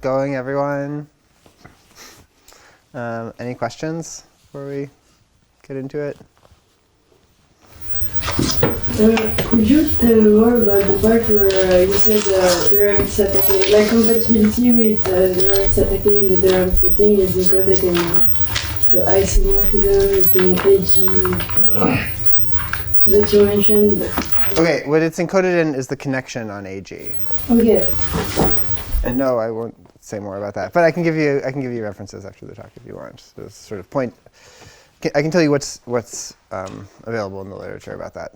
it going, everyone? Any questions before we get into it? Could you tell more about the part where you said the RAM setting, like compatibility with the RAM setting and the RAM setting is encoded in the isomorphism between AG that you mentioned? Okay, what it's encoded in is the connection on AG. Okay. And no, I won't say more about that. But I can give you references after the talk if you want. So sort of point. I can tell you what's available in the literature about that.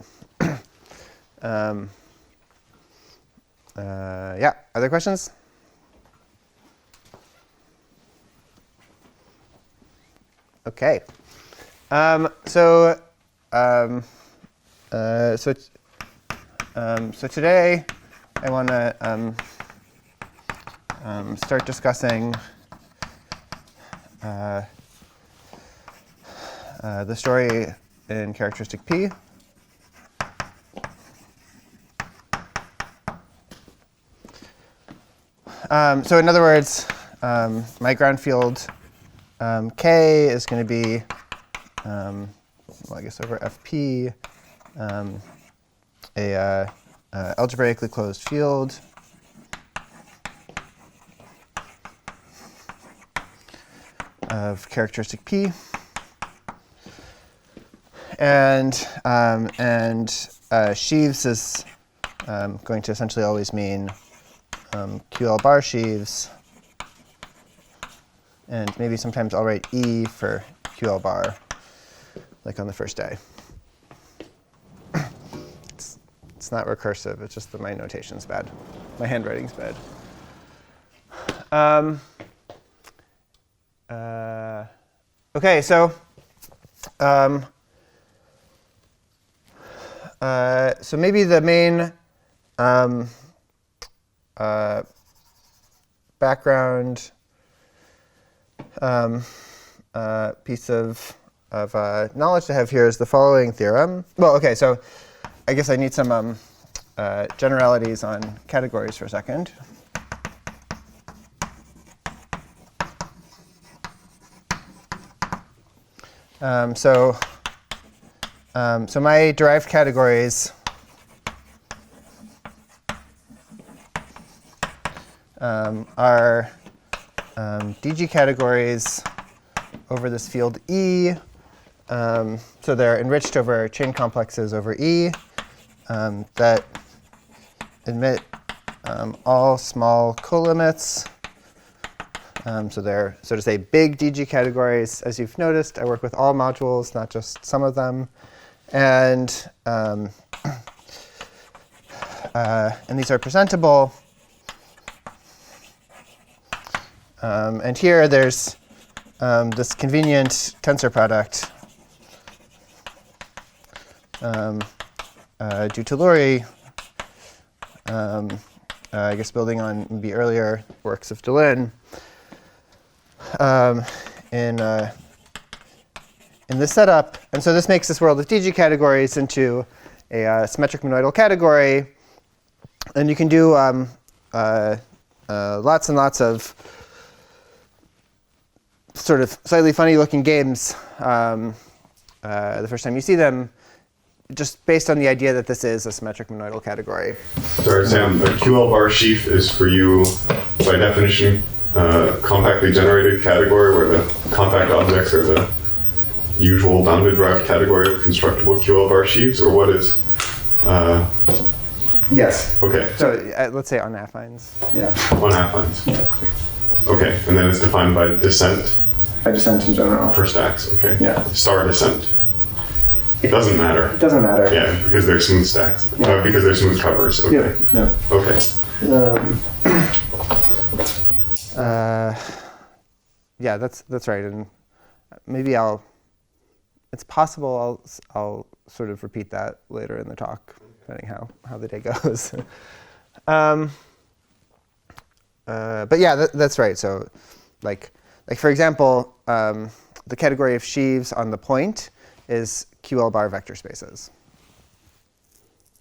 Yeah, other questions? Okay. So today I want to start discussing the story in characteristic P. So in other words, my ground field K is going to be, well, I guess over Fp, a algebraically closed field of characteristic P. And sheaves is going to essentially always mean QL bar sheaves. And maybe sometimes I'll write E for QL bar, like on the first day. It's not recursive. It's just that my notation's bad. My handwriting's bad. Okay, so so maybe the main background piece of knowledge to have here is the following theorem. Well, okay, so I guess I need some generalities on categories for a second. So my derived categories are DG categories over this field E. So they're enriched over chain complexes over E that admit all small colimits. So they're, so to say, big DG categories. As you've noticed, I work with all modules, not just some of them. And these are presentable. And here there's this convenient tensor product due to Lurie, I guess building on maybe earlier works of Deligne, in this setup. And so this makes this world of DG categories into a symmetric monoidal category. And you can do lots and lots of sort of slightly funny looking games the first time you see them, just based on the idea that this is a symmetric monoidal category. Sorry, Sam, a QL bar sheaf is for you, by definition, a compactly generated category where the compact objects are the usual bounded derived category of constructible QL bar sheaves, or what is? Yes. Okay. So let's say on affines. Yeah. On affines. Yeah. Okay, and then it's defined by descent. By descent in general. For stacks, okay. Yeah. Star descent. It doesn't matter. It doesn't matter. Yeah, because they're smooth stacks. Yeah. Because they're smooth covers. Okay. Yeah. Okay. Yeah, that's right. And maybe it's possible I'll sort of repeat that later in the talk, depending how the day goes. But yeah, that's right. So like for example, the category of sheaves on the point is QL bar vector spaces.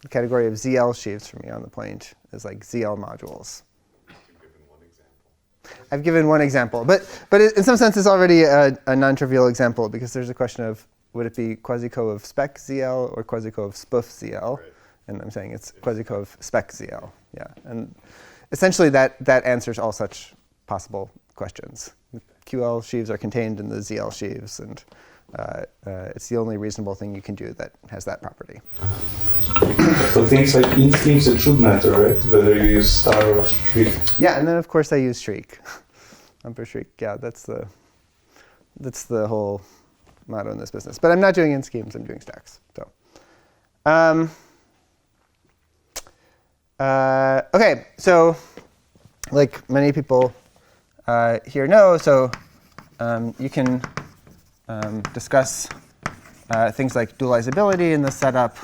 The category of ZL sheaves for me on the point is like ZL modules. I've given one example, but in some sense it's already a non-trivial example because there's a question of would it be quasi-co of spec ZL or quasi-co of spoof ZL, Right. and I'm saying it's quasi-co of spec ZL. Yeah, and essentially that answers all such possible questions. QL sheaves are contained in the ZL sheaves, and it's the only reasonable thing you can do that has that property. For things like int schemes, it should matter, right? Whether you use star or streak. Yeah, and then of course I use shriek, number shriek. Yeah, that's the whole motto in this business. But I'm not doing int schemes; I'm doing stacks. So, okay, so like many people here know, so you can discuss things like dualizability in the setup.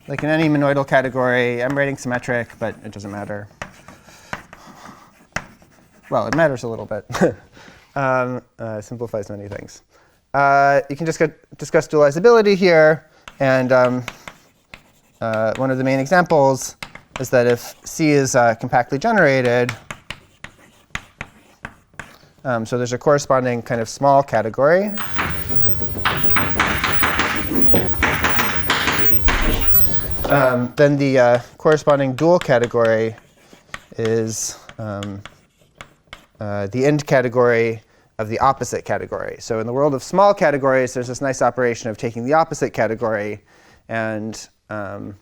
Like in any monoidal category, I'm writing symmetric, but it doesn't matter. Well, it matters a little bit. Simplifies many things. You can just discuss dualizability here, and one of the main examples is that if C is compactly generated, so there's a corresponding kind of small category. Then the corresponding dual category is the end category of the opposite category. So in the world of small categories, there's this nice operation of taking the opposite category, and in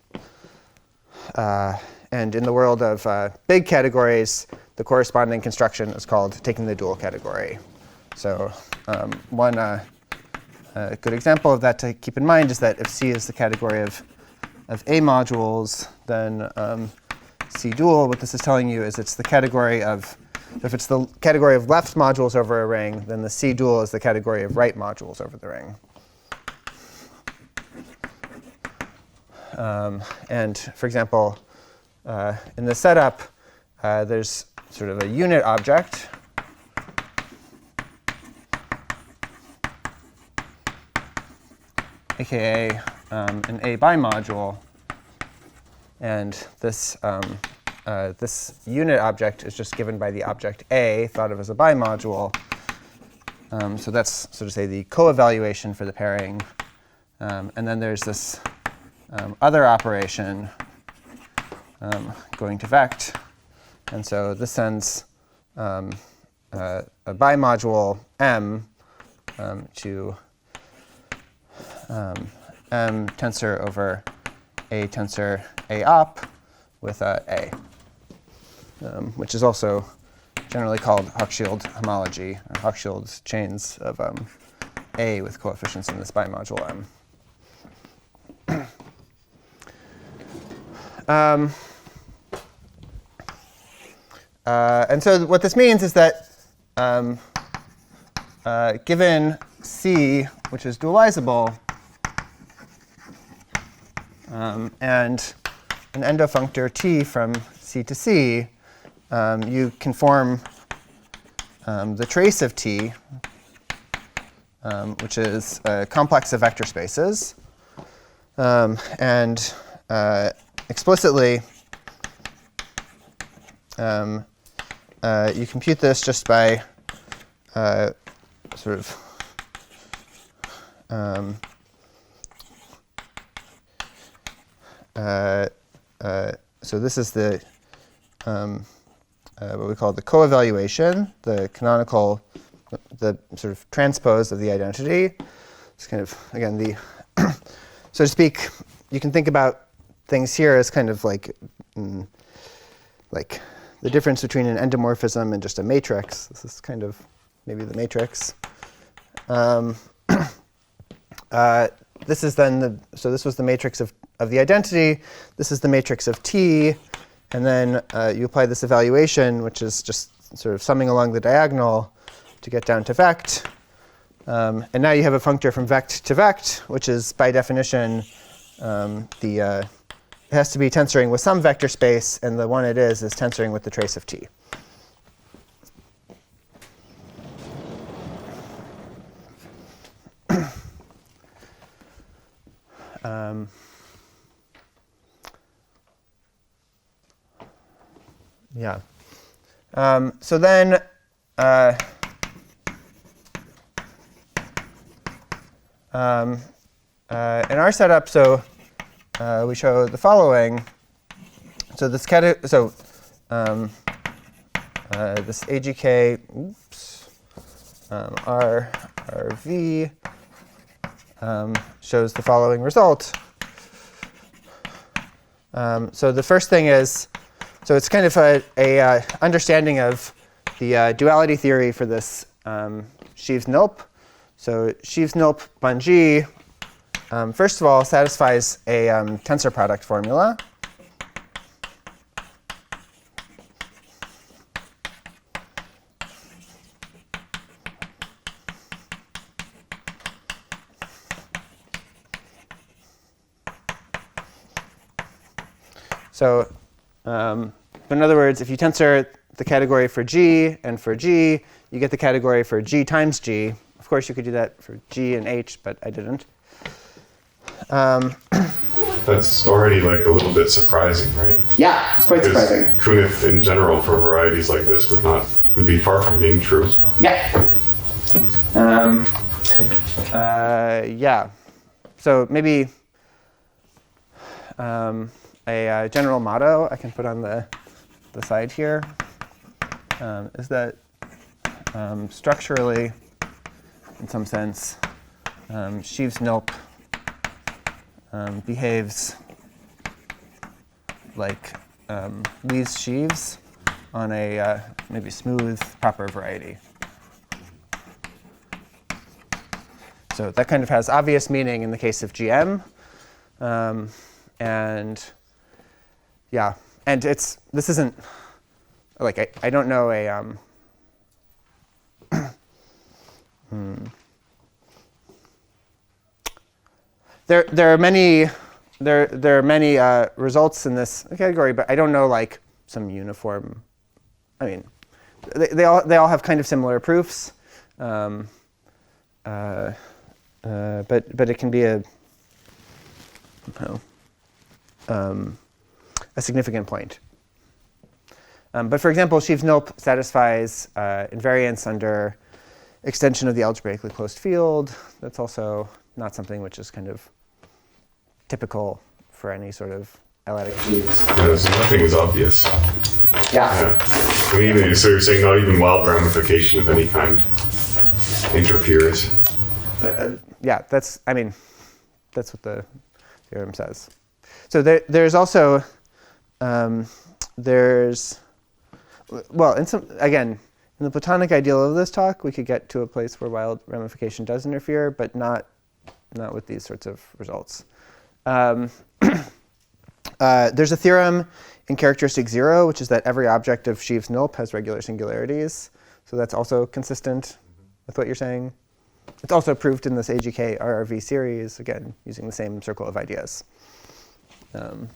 the world of big categories, the corresponding construction is called taking the dual category. So one good example of that to keep in mind is that if C is the category of A modules, then C dual, what this is telling you is it's the category of, if it's the category of left modules over a ring, then the C dual is the category of right modules over the ring. And for example, in the setup, there's sort of a unit object. AKA an A bimodule. And this this unit object is just given by the object A, thought of as a bimodule. So that's, so to say, the co-evaluation for the pairing. And then there's this other operation going to vect. And so this sends a bimodule M to M tensor over A tensor A op with A, which is also generally called Hochschild homology, or Hochschild's chains of A with coefficients in this bimodule M. And so what this means is that given C, which is dualizable, and an endofunctor T from C to C, you can form the trace of T, which is a complex of vector spaces. And explicitly, you compute this just by sort of so this is the what we call the co-evaluation, the canonical, the sort of transpose of the identity. It's kind of, again, the so to speak, you can think about things here as kind of like the difference between an endomorphism and just a matrix. This is kind of maybe the matrix. This is then so this was the matrix of the identity. This is the matrix of T. And then you apply this evaluation, which is just sort of summing along the diagonal to get down to vect. And now you have a functor from vect to vect, which is by definition it has to be tensoring with some vector space, and the one it is tensoring with the trace of T. Yeah. So then, in our setup, so we show the following. So this this AGK, RV shows the following result. So the first thing is, so it's kind of a understanding of the duality theory for this Sheaves-Nilp. So Sheaves-Nilp Bun-G, first of all, satisfies a tensor product formula. So in other words, if you tensor the category for G and for G, you get the category for G times G. Of course, you could do that for G and H, but I didn't. That's already like a little bit surprising, right? Yeah, it's quite Because surprising. Kunith in general for varieties like this would be far from being true. Yeah. Yeah. So maybe a general motto I can put on the side here is that structurally, in some sense, Sheaves-Nilp behaves like Lee's sheaves on a maybe smooth, proper variety. So that kind of has obvious meaning in the case of GM. And yeah, and this isn't, like, I don't know a, There are many results in this category, but I don't know like some uniform. I mean, they all have kind of similar proofs, but it can be a significant point. But for example, Sheaves-Nilp satisfies invariance under extension of the algebraically closed field. That's also not something which is kind of typical for any sort of L-adic sheaves. Yeah, so nothing is obvious. Yeah. Yeah. And even so, you're saying not even wild ramification of any kind interferes. Yeah, that's what the theorem says. So there's also in the Platonic ideal of this talk, we could get to a place where wild ramification does interfere, but not with these sorts of results. There's a theorem in characteristic 0, which is that every object of Sheaves-Nilp has regular singularities. So that's also consistent with what you're saying. It's also proved in this AGK RRV series, again, using the same circle of ideas. Is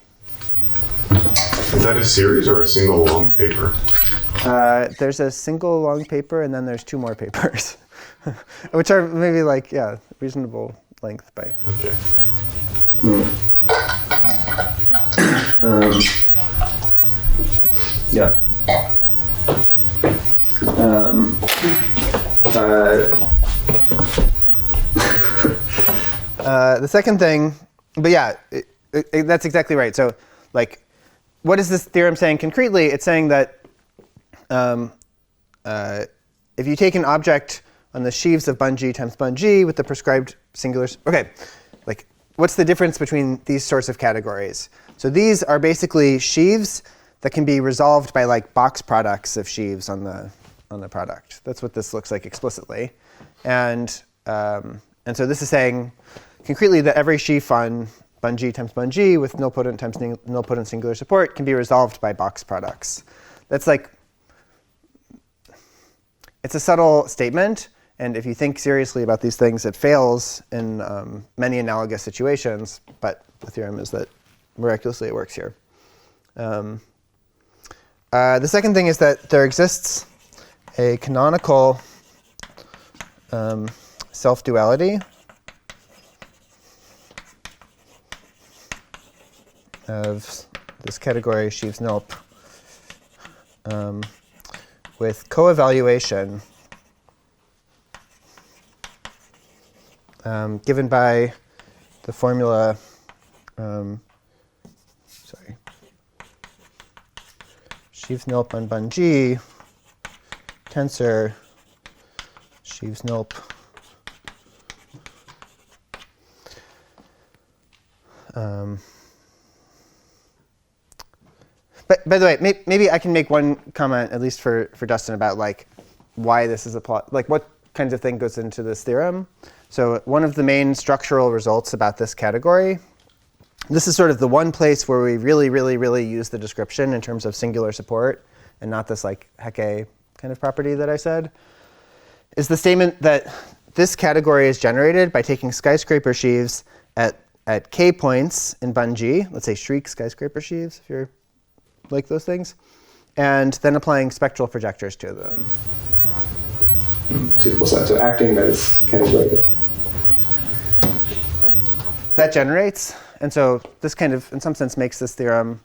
that a series or a single long paper? There's a single long paper, and then there's 2 more papers, which are maybe like, yeah, reasonable length by. Okay. Yeah. The second thing, but yeah, that's exactly right. So, like, what is this theorem saying concretely? It's saying that if you take an object on the sheaves of Bun-G times Bun-G with the prescribed singulars, okay, like, what's the difference between these sorts of categories? So these are basically sheaves that can be resolved by like box products of sheaves on the product. That's what this looks like explicitly, and so this is saying concretely that every sheaf on Bun-G times Bun-G with nilpotent times nilpotent singular support can be resolved by box products. That's like, it's a subtle statement, and if you think seriously about these things, it fails in many analogous situations, but the theorem is that miraculously it works here. The second thing is that there exists a canonical self-duality of this category sheaves nulp with co-evaluation given by the formula, sheaves nulp on bun G, tensor sheaves nulp but by the way, maybe I can make one comment, at least for Dustin, about like why this is a plot, like what kinds of thing goes into this theorem. So one of the main structural results about this category, this is sort of the one place where we really use the description in terms of singular support and not this like Hecke kind of property that I said, is the statement that this category is generated by taking skyscraper sheaves at k points in bun G, let's say Schriek skyscraper sheaves if you're like those things, and then applying spectral projectors to them. So acting as category. That generates, and so this kind of, in some sense, makes this theorem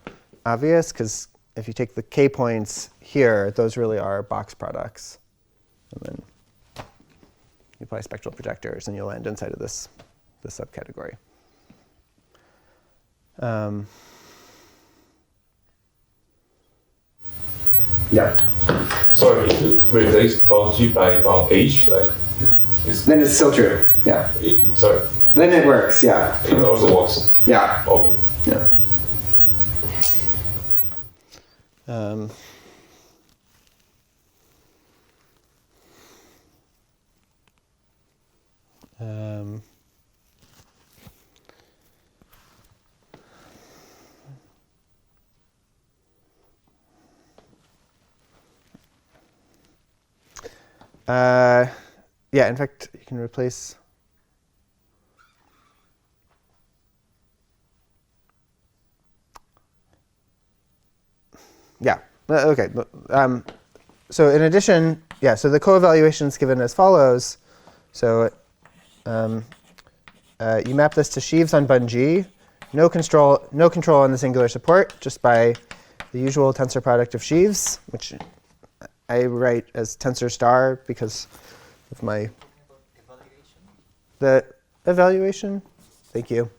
obvious, because if you take the k points here, those really are box products. And then you apply spectral projectors, and you'll land inside of this subcategory. Yeah. Sorry, if you replace bound G by bound H, like, Then it's still true. Yeah. Sorry, Then it works. Yeah. it also works. Yeah. Okay. Yeah. Yeah, in fact, you can replace. Yeah, okay. So in addition, yeah, so the co-evaluation is given as follows. So you map this to sheaves on bun G, no control on the singular support, just by the usual tensor product of sheaves, which I write as tensor star because of my the evaluation. Thank you.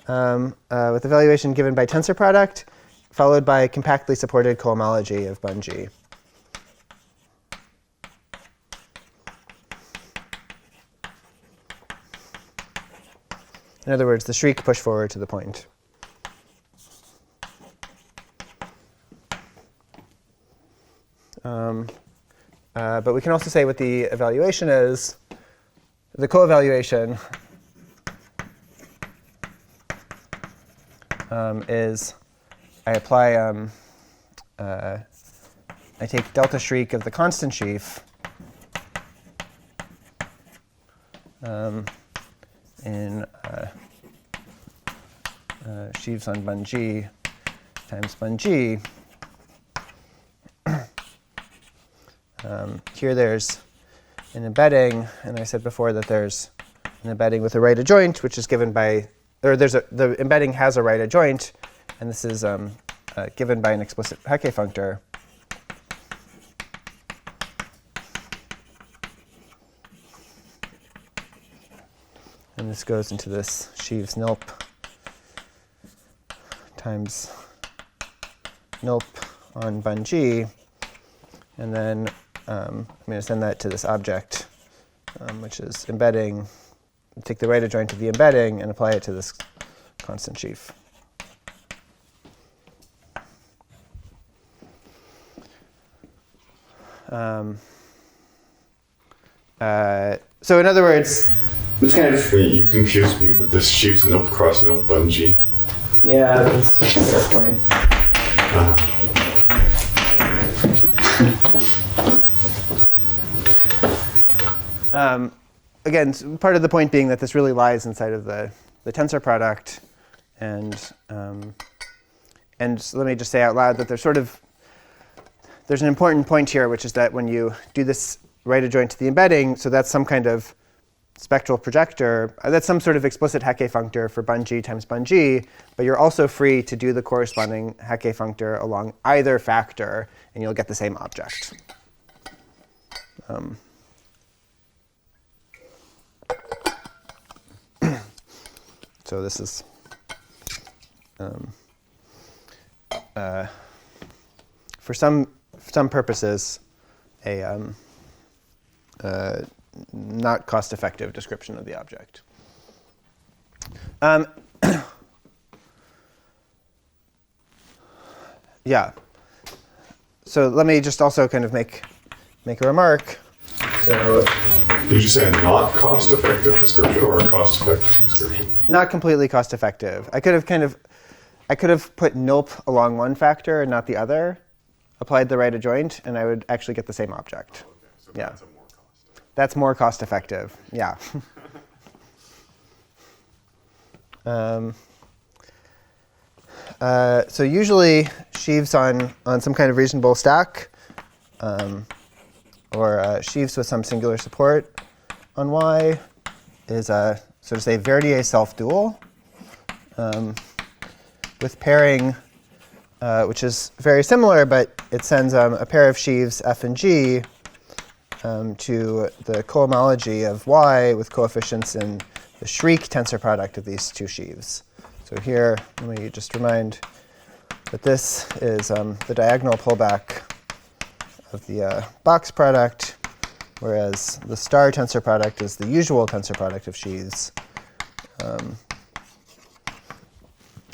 With evaluation given by tensor product, followed by compactly supported cohomology of bun G. In other words, the Schriek push forward to the point. But we can also say what the evaluation is. The co-evaluation is I apply, I take delta Schriek of the constant sheaf in sheaves on bun G times bun G. Here there's an embedding, and I said before that there's an embedding with a right adjoint, which is given by, or the embedding has a right adjoint, and this is given by an explicit Hecke functor. And this goes into this sheaves nulp times nulp on bun G, and then I'm going to send that to this object, which is embedding. Take the right adjoint of the embedding and apply it to this constant sheaf. So in other words, it's kind of... You confused me with this sheaves nulp cross nulp bun G. Yeah, that's a fair point. Again, part of the point being that this really lies inside of the tensor product, and so let me just say out loud that there's an important point here, which is that when you do this right adjoint to the embedding, so that's some kind of spectral projector, that's some sort of explicit Hecke functor for bun-G times bun-G, but you're also free to do the corresponding Hecke functor along either factor, and you'll get the same object. So this is for some purposes a not cost-effective description of the object. Yeah. So let me just also kind of make a remark. So did you say a not cost-effective description or a cost-effective description? Not completely cost-effective. I could have put nope along one factor and not the other, applied the right adjoint, and I would actually get the same object. Okay, so Yeah. that's a more cost. That's more cost-effective. Yeah. So usually sheaves on some kind of reasonable stack, or sheaves with some singular support on Y is so to say Verdier self-dual with pairing, which is very similar, but it sends a pair of sheaves F and G to the cohomology of Y with coefficients in the Schriek tensor product of these two sheaves. So here, let me just remind that this is the diagonal pullback of the box product, whereas the star tensor product is the usual tensor product of sheaves.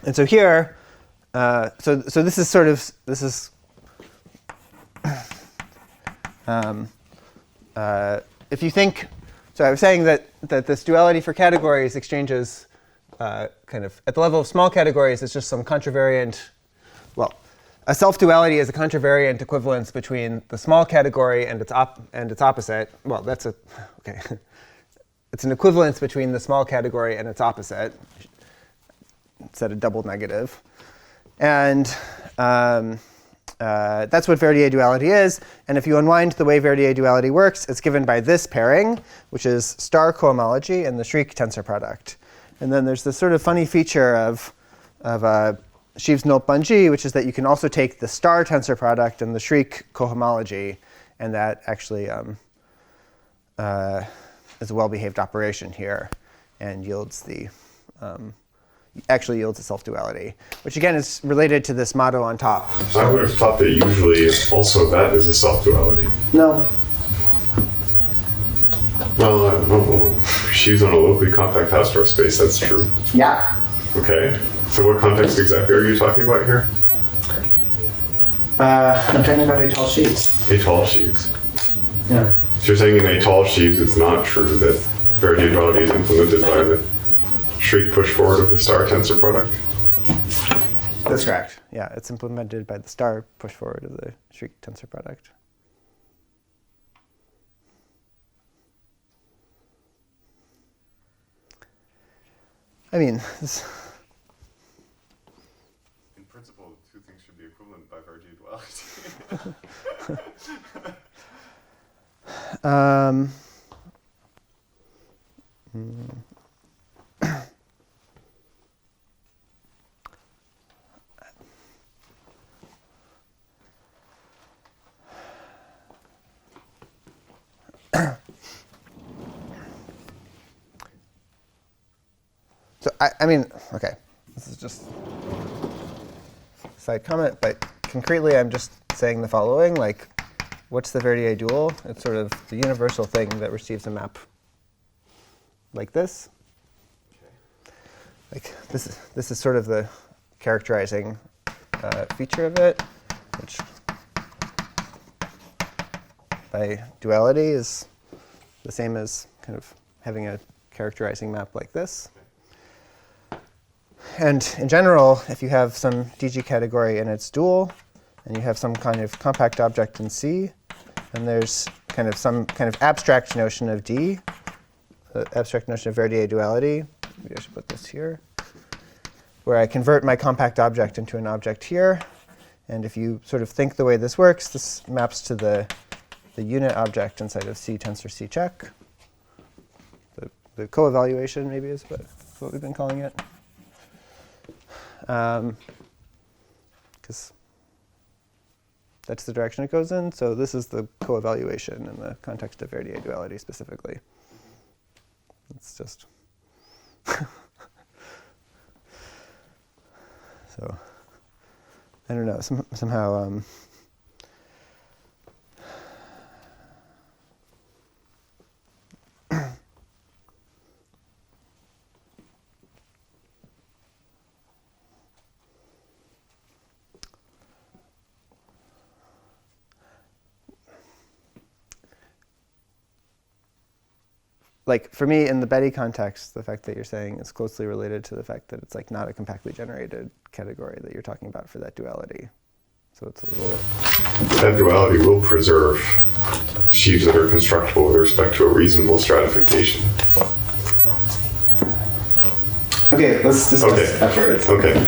And so here, so this is sort of, this is, if you think, so I was saying that this duality for categories exchanges kind of, at the level of small categories, it's just some contravariant, well, a self-duality is a contravariant equivalence between the small category and its opposite. Well, that's okay. It's an equivalence between the small category and its opposite. Instead of double negative. And that's what Verdier duality is. And if you unwind the way Verdier duality works, it's given by this pairing, which is star cohomology and the Schriek tensor product. And then there's this sort of funny feature of sheaves nope bun-G, which is that you can also take the star tensor product and the Schriek cohomology, and that actually is a well-behaved operation here and yields the actually yields a self-duality, which again is related to this motto on top. I would have thought that usually also that is a self-duality. No. Well, sheaves on a locally compact Hausdorff space, that's true. Yeah. Okay. So what context exactly are you talking about here? I'm talking about atoll sheaves. Atoll sheaves. Yeah. So you're saying in atoll sheaves it's not true that Verdier duality is implemented by the Schriek push forward of the star tensor product? That's correct. Yeah, it's implemented by the star push forward of the Schriek tensor product. I mean, this, in principle, the two things should be equivalent by Verdier duality. So I mean, okay, this is just a side comment, but concretely I'm just saying the following, like, what's the Verdier dual? It's sort of the universal thing that receives a map like this. Like this is sort of the characterizing feature of it, which by duality is the same as kind of having a characterizing map like this. And in general, if you have some DG category in its dual, and you have some kind of compact object in C, and there's kind of some kind of abstract notion of D, the abstract notion of Verdier duality. Maybe I should put this here, where I convert my compact object into an object here. And if you sort of think the way this works, this maps to the unit object inside of C tensor C check, the the co-evaluation maybe is what we've been calling it. Because that's the direction it goes in. So this is the co-evaluation in the context of Verdier duality specifically. It's just so I don't know. Somehow. Like for me, in the Betty context, the fact that you're saying is closely related to the fact that it's like not a compactly generated category that you're talking about for that duality. So it's a little. That duality will preserve sheaves that are constructible with respect to a reasonable stratification. Okay, let's discuss afterwards. Okay.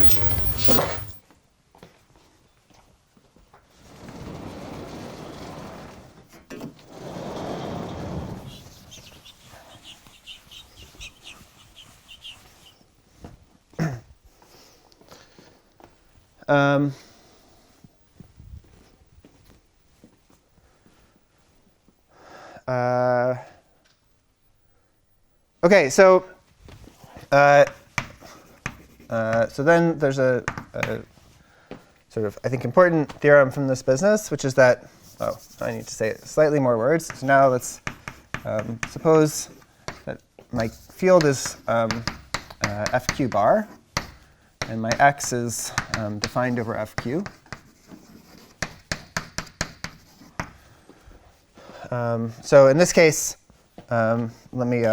Okay, so so then there's a sort of, I think, important theorem from this business, which is that, I need to say slightly more words. So now let's suppose that my field is FQ bar, and my X is defined over FQ. So in this case, let me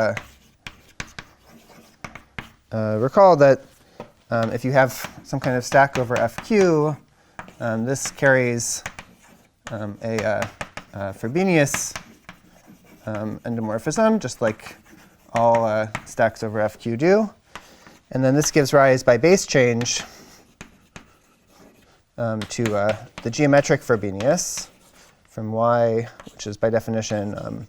recall that if you have some kind of stack over FQ, this carries a Frobenius endomorphism, just like all stacks over FQ do. And then this gives rise by base change to the geometric Frobenius from Y, which is by definition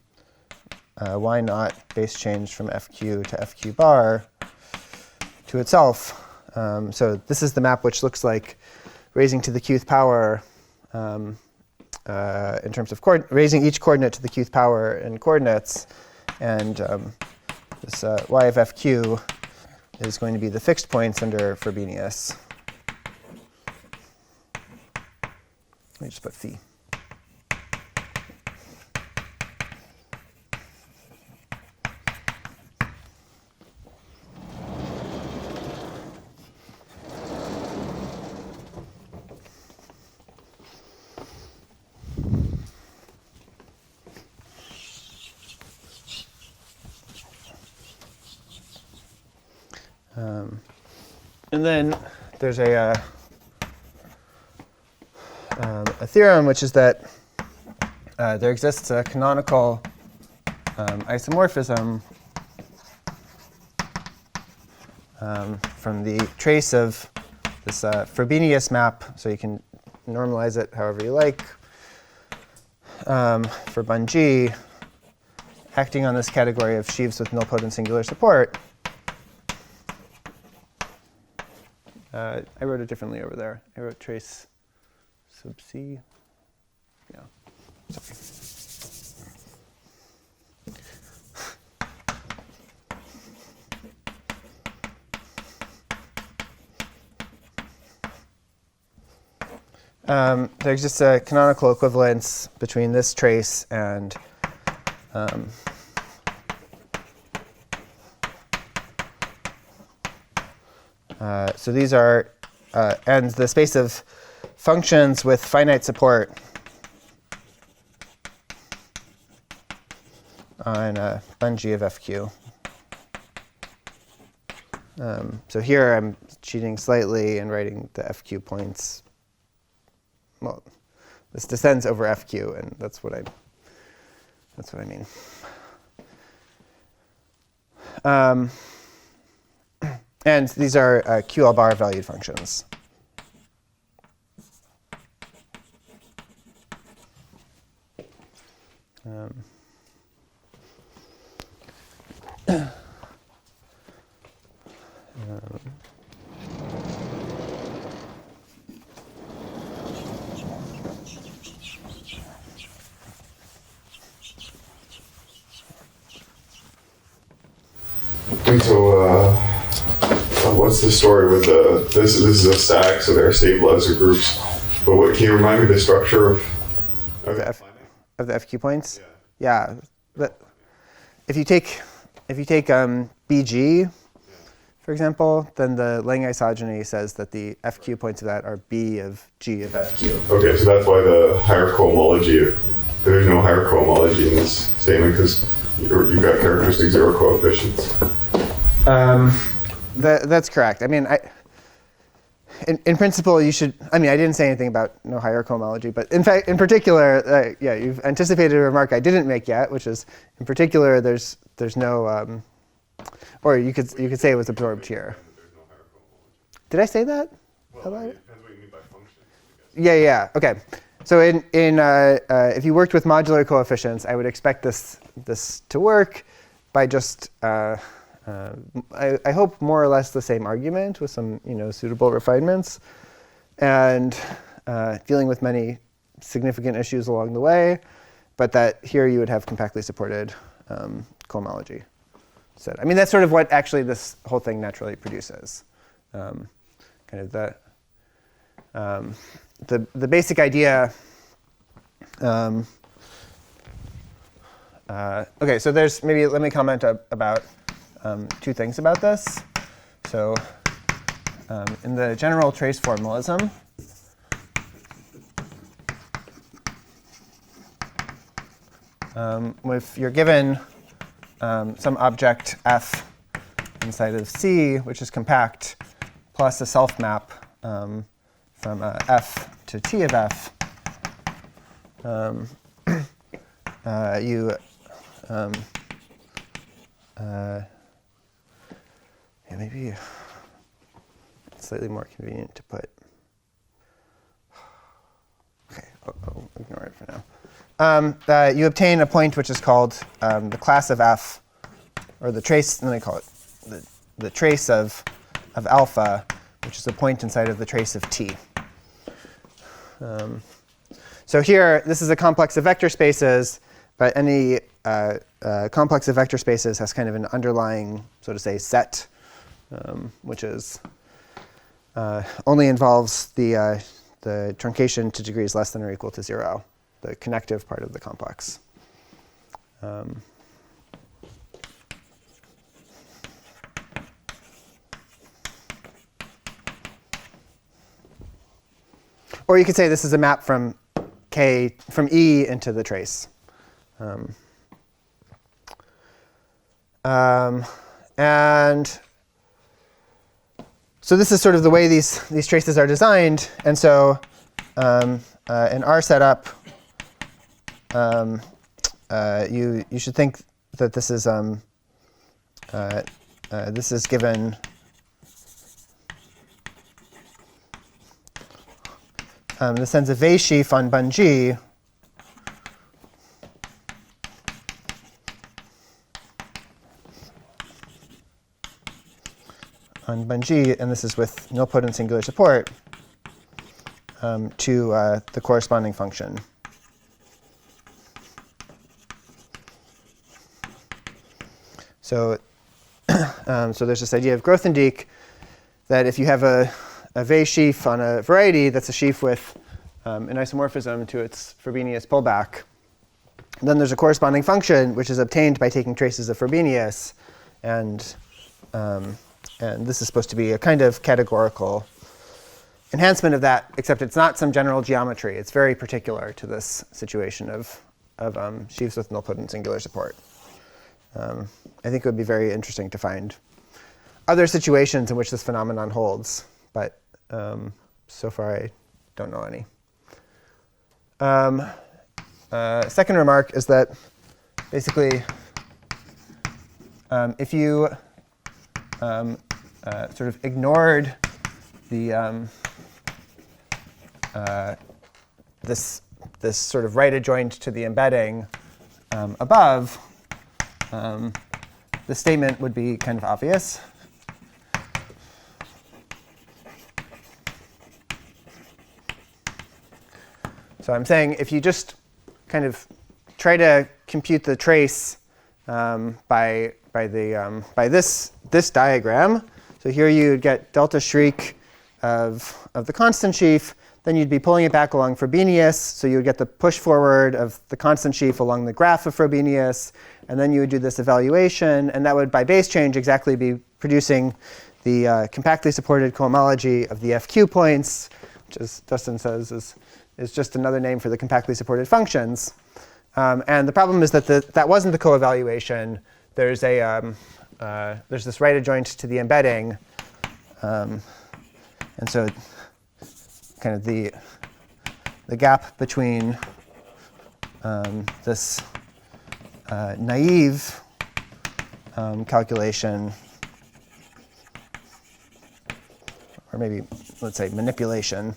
Y naught base change from FQ to FQ bar to itself. So this is the map which looks like raising to the qth power in terms of raising each coordinate to the qth power in coordinates. And this Y of FQ is going to be the fixed points under Frobenius. Let me just put phi. And then there's a theorem, which is that there exists a canonical isomorphism from the trace of this Frobenius map, so you can normalize it however you like, for Bun-G, acting on this category of sheaves with nilpotent singular support. I wrote it differently over there. I wrote trace sub C. Yeah, sorry. There exists a canonical equivalence between this trace and so these are, and the space of functions with finite support on Bun-G of FQ. So here I'm cheating slightly and writing the FQ points. Well, this descends over FQ, and that's what I mean. And these are QL bar valued functions. And so, what's the story with this is a stack, so they're stabilized as groups. But what, can you remind me the structure of the FQ points? Yeah. But if you take BG, for example, then the Lang isogeny says that the FQ points of that are B of G of FQ. Okay, so that's why the higher cohomology, there's no higher cohomology in this statement because you've got characteristic zero coefficients. That's correct. I mean, in principle, you should. I mean, I didn't say anything about no higher cohomology, but in fact, in particular, yeah, you've anticipated a remark I didn't make yet, which is, in particular, there's no, or you could say it was absorbed here. Did I say that? Well, it depends what you mean by function. Yeah. Okay. So if you worked with modular coefficients, I would expect this to work by just I hope more or less the same argument with some suitable refinements, and dealing with many significant issues along the way, but that here you would have compactly supported cohomology. So, I mean, that's sort of what actually this whole thing naturally produces. Kind of the basic idea. Okay, so let me comment about two things about this. So in the general trace formalism, if you're given some object f inside of C, which is compact, plus a self-map from f to T of f, maybe it's slightly more convenient to put. Okay, I'll ignore it for now. You obtain a point which is called the class of f, or the trace. Let me call it the trace of alpha, which is a point inside of the trace of T. So here, this is a complex of vector spaces, but any complex of vector spaces has kind of an underlying, so to say, set, which is only involves the truncation to degrees less than or equal to 0, the connective part of the complex. Or you could say this is a map from E into the trace. And so this is sort of the way these traces are designed. And so in our setup, you should think that this is given this sends a V sheaf on bun G and this is with nilpotent singular support to the corresponding function. So, so there's this idea of Grothendieck that if you have a V sheaf on a variety that's a sheaf with an isomorphism to its Frobenius pullback, then there's a corresponding function which is obtained by taking traces of Frobenius, and this is supposed to be a kind of categorical enhancement of that, except it's not some general geometry. It's very particular to this situation of sheaves with nilpotent singular support. I think it would be very interesting to find other situations in which this phenomenon holds, but so far I don't know any. Second remark is that basically if you sort of ignored the this sort of right adjoint to the embedding above, the statement would be kind of obvious. So I'm saying if you just kind of try to compute the trace by this this diagram. So here you'd get delta Schriek of the constant sheaf. Then you'd be pulling it back along Frobenius. So you would get the push forward of the constant sheaf along the graph of Frobenius. And then you would do this evaluation. And that would, by base change, exactly be producing the compactly supported cohomology of the FQ points, which, as Dustin says, is just another name for the compactly supported functions. And the problem is that that wasn't the co-evaluation. There's this right adjoint to the embedding. And so kind of the gap between this naive calculation, or maybe, let's say, manipulation,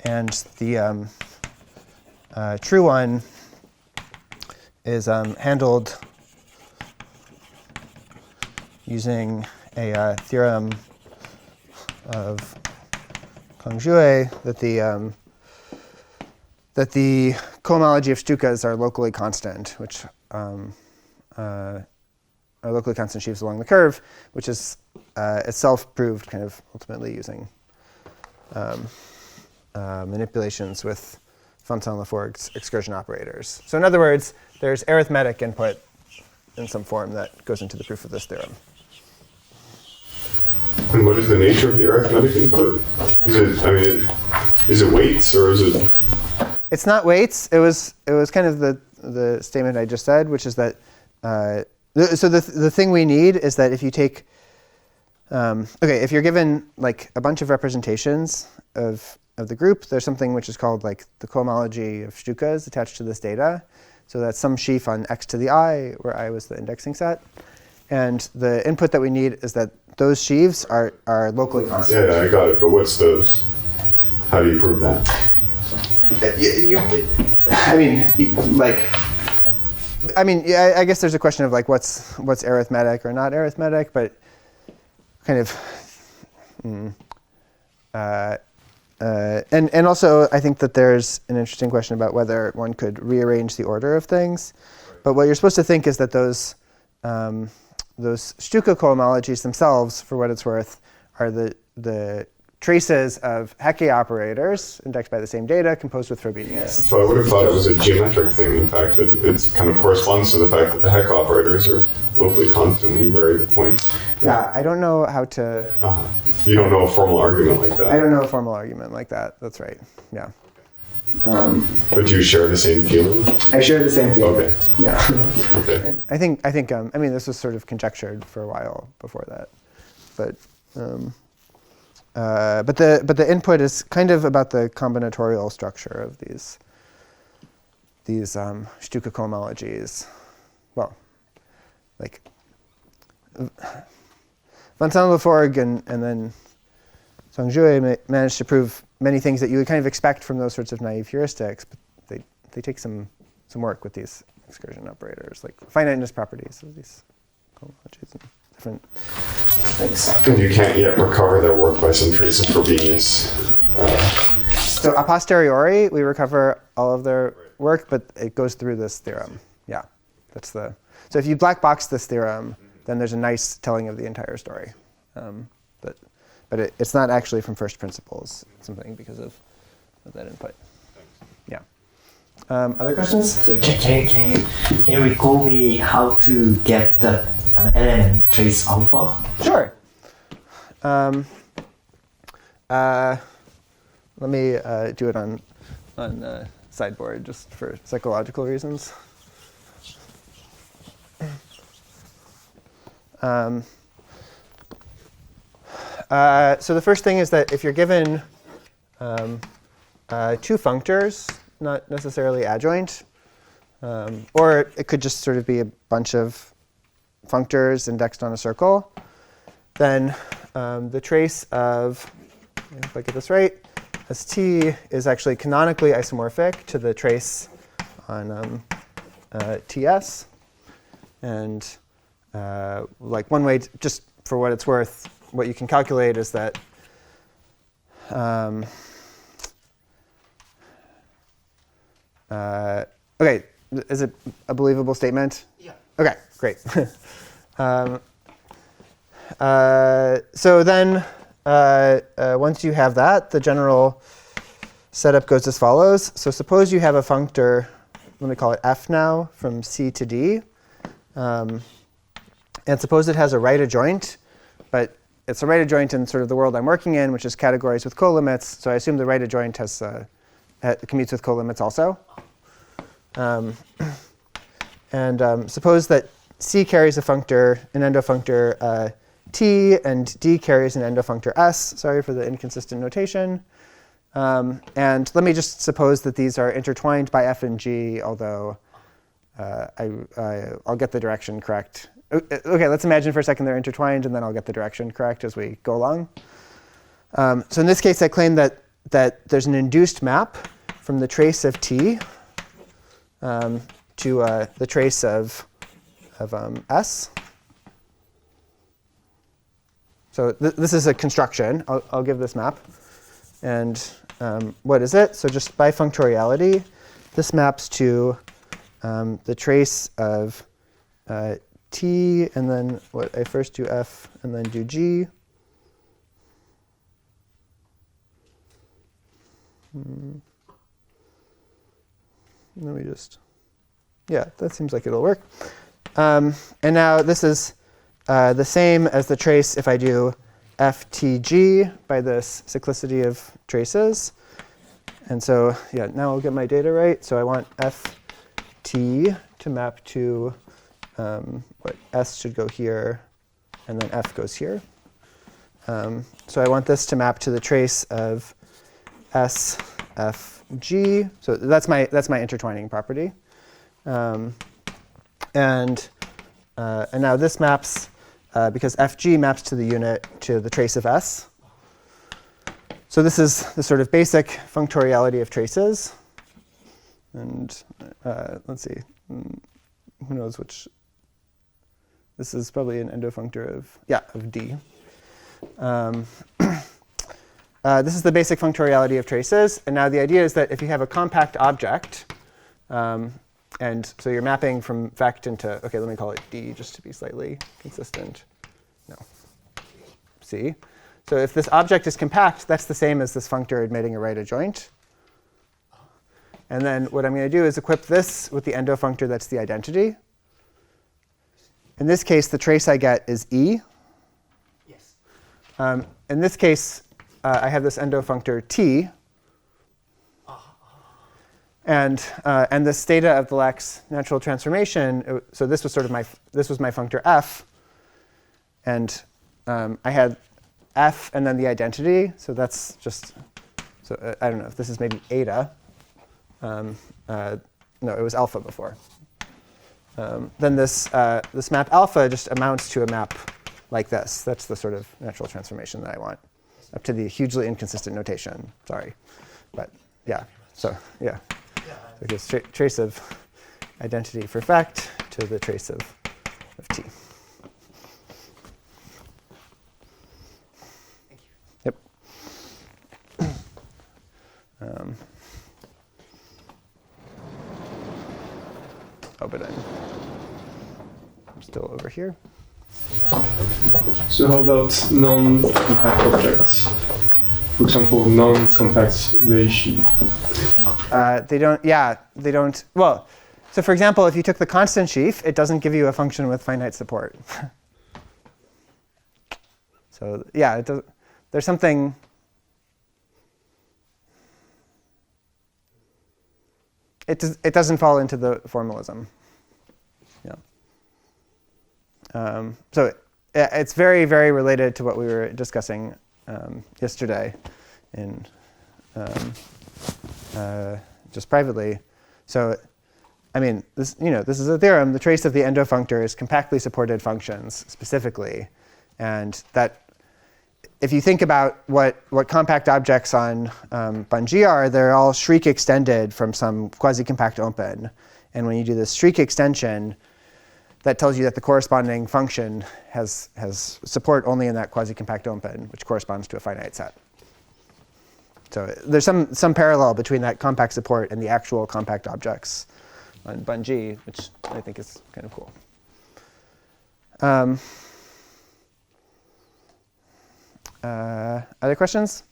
and the true one is handled using a theorem of Conjouet that the cohomology of Stukas are locally constant, which are locally constant sheaves along the curve, which is itself proved kind of ultimately using manipulations with Vincent-Laforgue's excursion operators. So in other words, there's arithmetic input in some form that goes into the proof of this theorem. And what is the nature of the arithmetic input? Is it weights or is it? It's not weights. It was kind of the statement I just said, which is that so the thing we need is that if you take if you're given like a bunch of representations of the group, there's something which is called like the cohomology of Stukas attached to this data. So that's some sheaf on x to the I, where I was the indexing set. And the input that we need is that those sheaves are locally constant. Yeah, I got it. But how do you prove that? I guess there's a question of like what's arithmetic or not arithmetic, but kind of, and also I think that there's an interesting question about whether one could rearrange the order of things. But what you're supposed to think is that those Stuka cohomologies themselves, for what it's worth, are the traces of Hecke operators indexed by the same data composed with Frobenius. So I would have thought it was a geometric thing. In fact, it kind of corresponds to the fact that the Hecke operators are locally constantly vary the points. Yeah, I don't know how to. You don't know a formal argument like that. I don't know a formal argument like that. That's right. Yeah. But do you share the same feeling? I share the same feeling. Okay. Yeah. Okay. I think. This was sort of conjectured for a while before that, but the input is kind of about the combinatorial structure of these Stuka cohomologies. Well, like Vincent-Laforgue and then Zhang-Jue managed to prove many things that you would kind of expect from those sorts of naive heuristics, but they take some work with these excursion operators, like finiteness properties of these cohomologies and different things. And you can't yet recover their work by some trace of Frobenius. So a posteriori, we recover all of their work, but it goes through this theorem. Yeah, so if you black box this theorem, then there's a nice telling of the entire story. But it's not actually from first principles. It's something because of that input. Yeah. Other questions? So can you recall me how to get the element trace alpha? Sure. Let me do it on sideboard just for psychological reasons. So the first thing is that if you're given two functors, not necessarily adjoint, or it could just sort of be a bunch of functors indexed on a circle, then the trace of, if I get this right, St is actually canonically isomorphic to the trace on Ts. And like one way, just for what it's worth, what you can calculate is that is it a believable statement? Yeah. Okay, great. So then, once you have that, the general setup goes as follows. So suppose you have a functor, let me call it f now, from C to D. And suppose it has a right adjoint, but it's a right adjoint in sort of the world I'm working in, which is categories with colimits. So I assume the right adjoint has commutes with colimits also. Suppose that C carries a functor, an endofunctor T, and D carries an endofunctor S. Sorry for the inconsistent notation. And let me just suppose that these are intertwined by F and G, although I'll get the direction correct. OK, let's imagine for a second they're intertwined, and then I'll get the direction correct as we go along. So in this case, I claim that there's an induced map from the trace of T to the trace of S. So this is a construction. I'll give this map. And what is it? So just by functoriality, this maps to the trace of T, and then what I first do F, and then do G. Let me just, yeah, that seems like it'll work. And now this is the same as the trace if I do FTG by this cyclicity of traces. And so, yeah, now I'll get my data right. So I want FT to map to what S should go here, and then F goes here. So I want this to map to the trace of SFG. So that's my intertwining property. And now this maps, because FG maps to the unit to the trace of S. So this is the sort of basic functoriality of traces. And let's see, who knows which. This is probably an endofunctor of D. This is the basic functoriality of traces. And now the idea is that if you have a compact object, and so you're mapping from vect into, OK, let me call it D just to be slightly consistent. No, C. So if this object is compact, that's the same as this functor admitting a right adjoint. And then what I'm going to do is equip this with the endofunctor that's the identity. In this case, the trace I get is E. Yes. In this case, I have this endofunctor T. And this theta of the Lax natural transformation, so this was sort of my functor F. And I had F and then the identity. So that's just, so I don't know if this is maybe eta. No, it was alpha before. Then this map alpha just amounts to a map like this. That's the sort of natural transformation that I want, up to the hugely inconsistent notation. Sorry. But yeah, so yeah. So it gives trace of identity for fact to the trace of T. Thank you. Yep. But I'm still over here. So how about non-compact objects? For example, non-compact Leishi. They don't. Well, so for example, if you took the constant sheaf, it doesn't give you a function with finite support. So yeah, it does, there's something. It doesn't fall into the formalism. Yeah. So it's very, very related to what we were discussing yesterday in just privately. So I mean, this is a theorem. The trace of the endofunctor is compactly supported functions specifically, and that if you think about what compact objects on Bun-G are, they're all Schriek extended from some quasi-compact open. And when you do this Schriek extension, that tells you that the corresponding function has support only in that quasi-compact open, which corresponds to a finite set. So there's some parallel between that compact support and the actual compact objects on bun G, which I think is kind of cool. Other questions?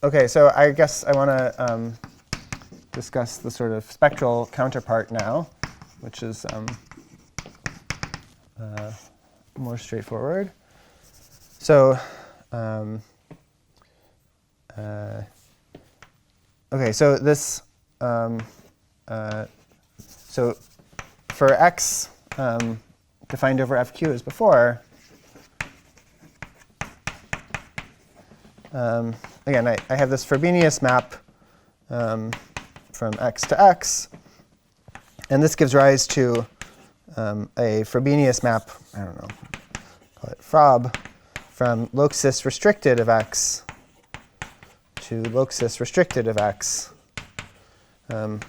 Okay, so I guess I want to discuss the sort of spectral counterpart now, which is more straightforward. So, okay, so this, so for x defined over fq as before, again, I have this Frobenius map from x to x, and this gives rise to a Frobenius map, I don't know, call it Frob, from loxis restricted of x to loxis restricted of x,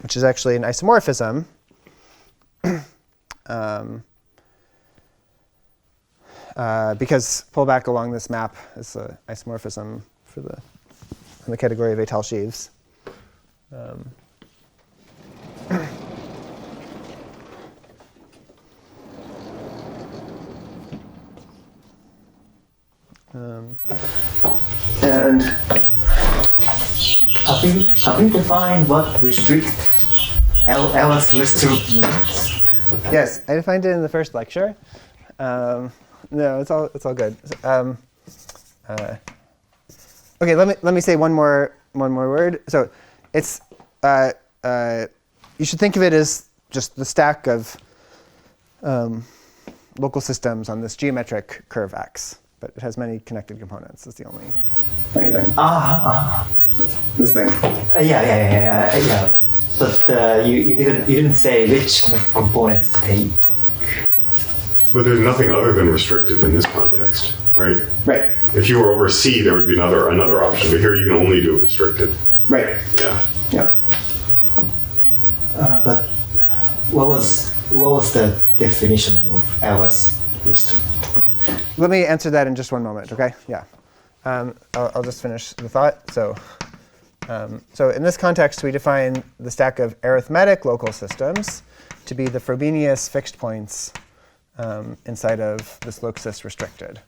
which is actually an isomorphism. Because pullback along this map is an isomorphism for in the category of étale sheaves. And Have you defined what restrict LS restrict means? yes, I defined it in the first lecture. No, it's all good. Okay, let me say one more word. So it's you should think of it as just the stack of local systems on this geometric curve x, but it has many connected components. Is the only funny thing. This thing. Yeah. But you didn't say which components to take. But there's nothing other than restricted in this context, right? Right. If you were over C, there would be another option. But here you can only do restricted. Right. Yeah. Yeah. But what was the definition of LS restrict? Let me answer that in just one moment, okay? Yeah. I'll just finish the thought. So in this context, we define the stack of arithmetic local systems to be the Frobenius fixed points inside of this loxis restricted.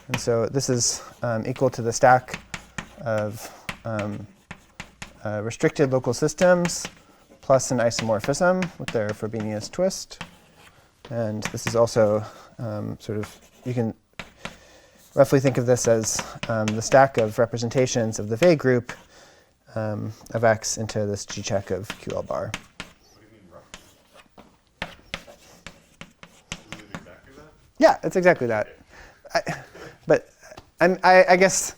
And so this is equal to the stack of restricted local systems plus an isomorphism with their Frobenius twist. And this is also sort of, you can roughly think of this as the stack of representations of the Weil group of x into this G check of QL bar. What do you mean rough? Is it exactly that? Yeah, it's exactly that. But I guess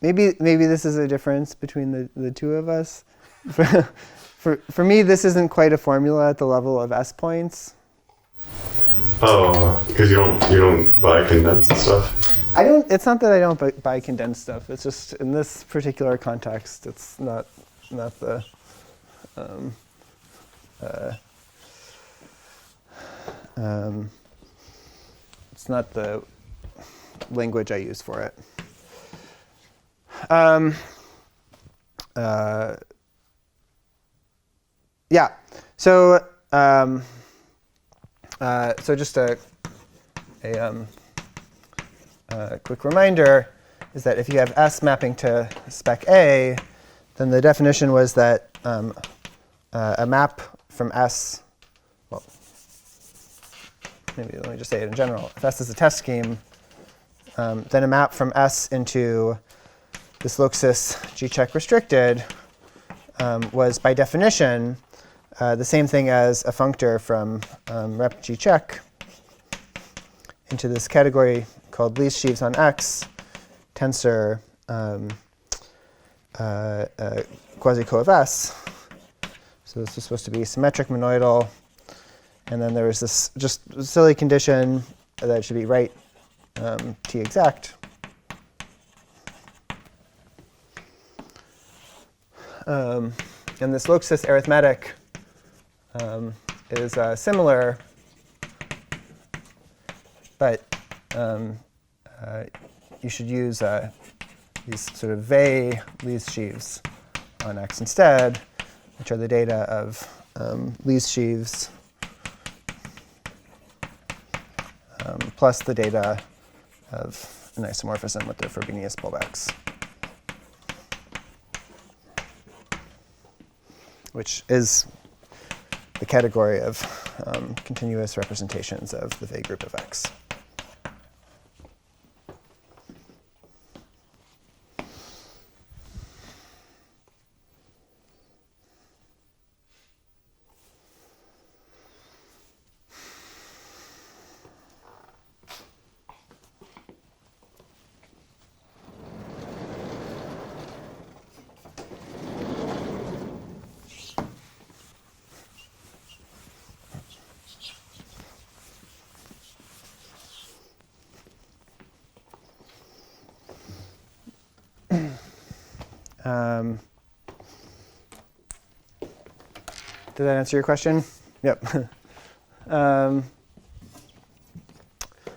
maybe this is a difference between the two of us. For me, this isn't quite a formula at the level of S points. Oh, because you don't buy condensed stuff? I don't. It's not that I don't buy condensed stuff. It's just in this particular context, it's not the. It's not the language I use for it. Yeah. So just a quick reminder is that if you have S mapping to spec A, then the definition was that a map from S, well, maybe let me just say it in general. If S is a test scheme, then a map from S into this loxis G check restricted was by definition the same thing as a functor from rep G check into this category called least sheaves on X, tensor quasi-co of S. So this was supposed to be symmetric monoidal. And then there was this just silly condition that it should be right T exact. And this Loxis arithmetic is similar, but you should use these sort of Vey least sheaves on X instead, which are the data of least sheaves plus the data of an isomorphism with the Frobenius pullbacks, which is the category of continuous representations of the Vey group of X. Did that answer your question? Yep.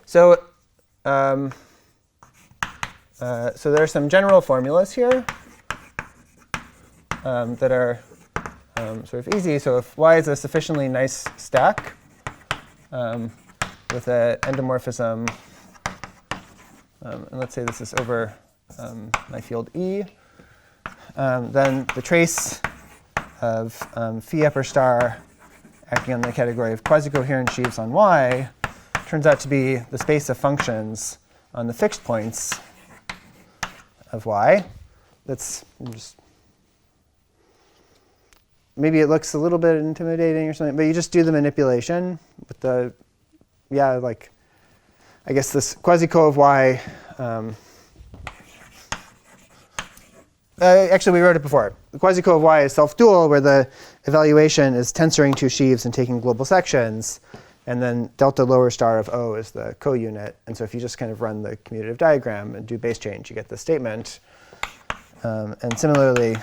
So there are some general formulas here that are sort of easy. So if Y is a sufficiently nice stack with an endomorphism, and let's say this is over my field E, then the trace of phi upper star acting on the category of quasi-coherent sheaves on Y turns out to be the space of functions on the fixed points of Y. That's just, maybe it looks a little bit intimidating or something, but you just do the manipulation with the, like, I guess this quasi-co of Y. Actually, we wrote it before. The quasi-co of Y is self-dual, where the evaluation is tensoring two sheaves and taking global sections. And then delta lower star of O is the co-unit. And so if you just kind of run the commutative diagram and do base change, you get this statement. And similarly,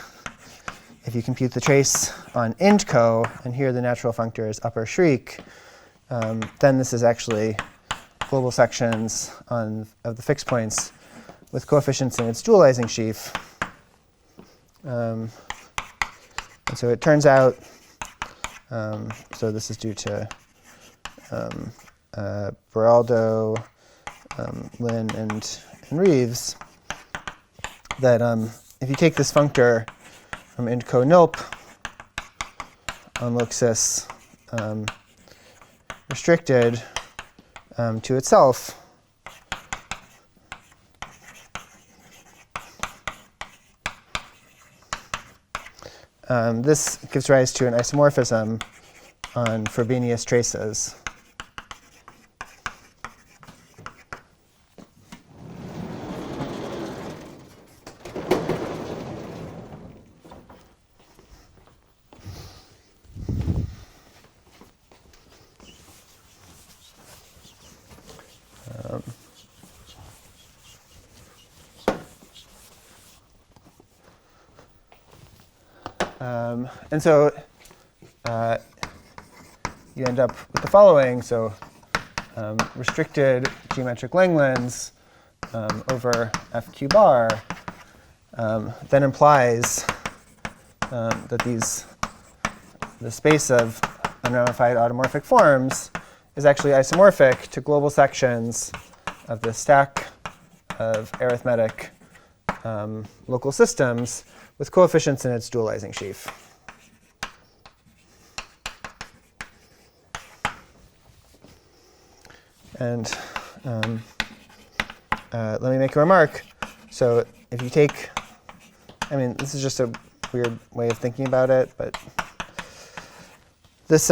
if you compute the trace on int co, and here the natural functor is upper shriek, then this is actually global sections of the fixed points with coefficients in its dualizing sheaf. And so it turns out, so this is due to Beraldo, Lin, and Reeves, that if you take this functor from int co nilp on Loxis restricted to itself, this gives rise to an isomorphism on Frobenius traces. And so you end up with the following. So restricted geometric Langlands over FQ bar then implies that the space of unramified automorphic forms is actually isomorphic to global sections of the stack of arithmetic local systems with coefficients in its dualizing sheaf. And let me make a remark. So if you take, I mean, this is just a weird way of thinking about it, but this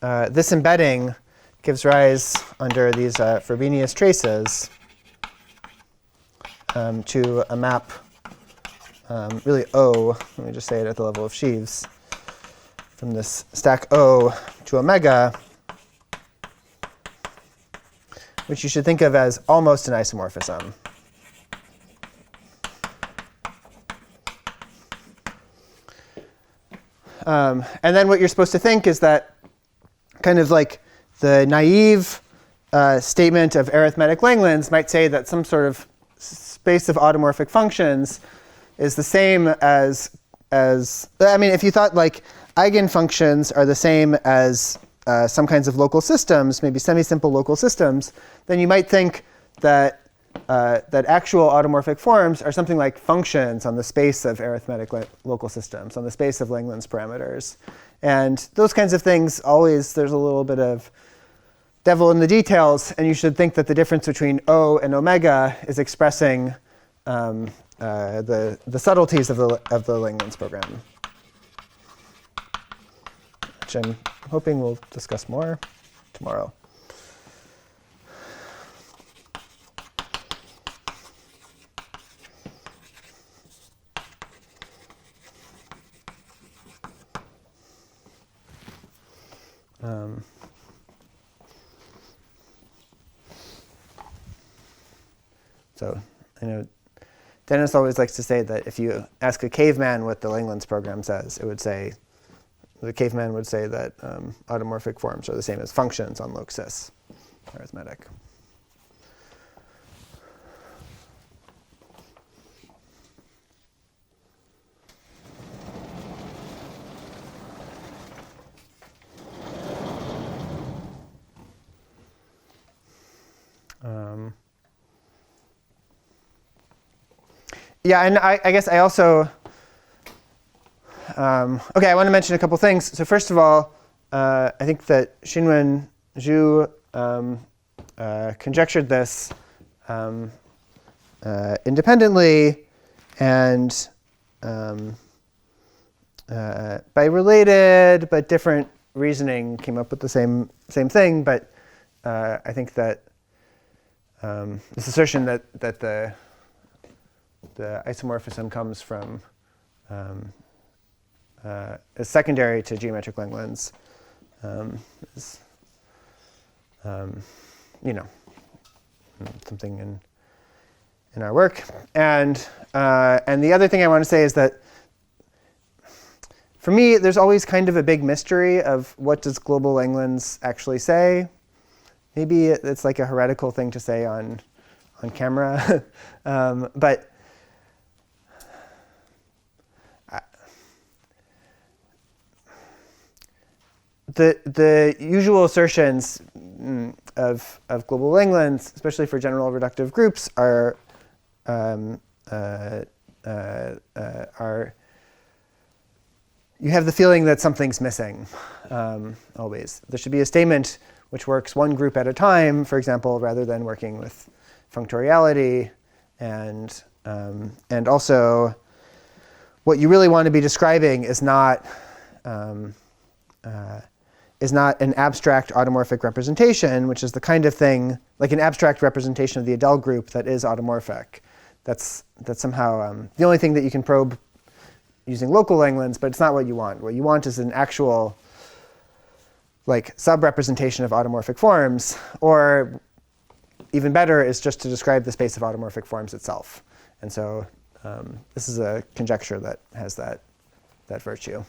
this embedding gives rise under these Frobenius traces to a map, really O, let me just say it at the level of sheaves, from this stack O to omega, which you should think of as almost an isomorphism. And then what you're supposed to think is that kind of like the naive statement of arithmetic Langlands might say that some sort of space of automorphic functions is the same as I mean, if you thought like eigenfunctions are the same as some kinds of local systems, maybe semi-simple local systems, then you might think that that actual automorphic forms are something like functions on the space of arithmetic local systems, on the space of Langlands parameters. And those kinds of things, always there's a little bit of devil in the details, and you should think that the difference between O and omega is expressing the subtleties of the Langlands program, which I'm hoping we'll discuss more tomorrow. So I know Dennis always likes to say that if you ask a caveman what the Langlands program says, it would say, the caveman would say that automorphic forms are the same as functions on log_sys arithmetic. Yeah, and I guess I also, OK, I want to mention a couple things. So first of all, I think that Xinwen Zhu conjectured this independently, and by related but different reasoning came up with the same thing. But I think that this assertion that the isomorphism comes from is secondary to geometric Langlands is something in our work. And the other thing I want to say is that for me, there's always kind of a big mystery of what does global Langlands actually say. Maybe it's like a heretical thing to say on camera, but the usual assertions of global Langlands, especially for general reductive groups, are you have the feeling that something's missing always. There should be a statement which works one group at a time, for example, rather than working with functoriality, and also what you really want to be describing is not an abstract automorphic representation, which is the kind of thing like an abstract representation of the Adele group that is automorphic. That's somehow the only thing that you can probe using local Langlands, but it's not what you want. What you want is an actual like sub-representation of automorphic forms, or even better is just to describe the space of automorphic forms itself. And so this is a conjecture that has that virtue.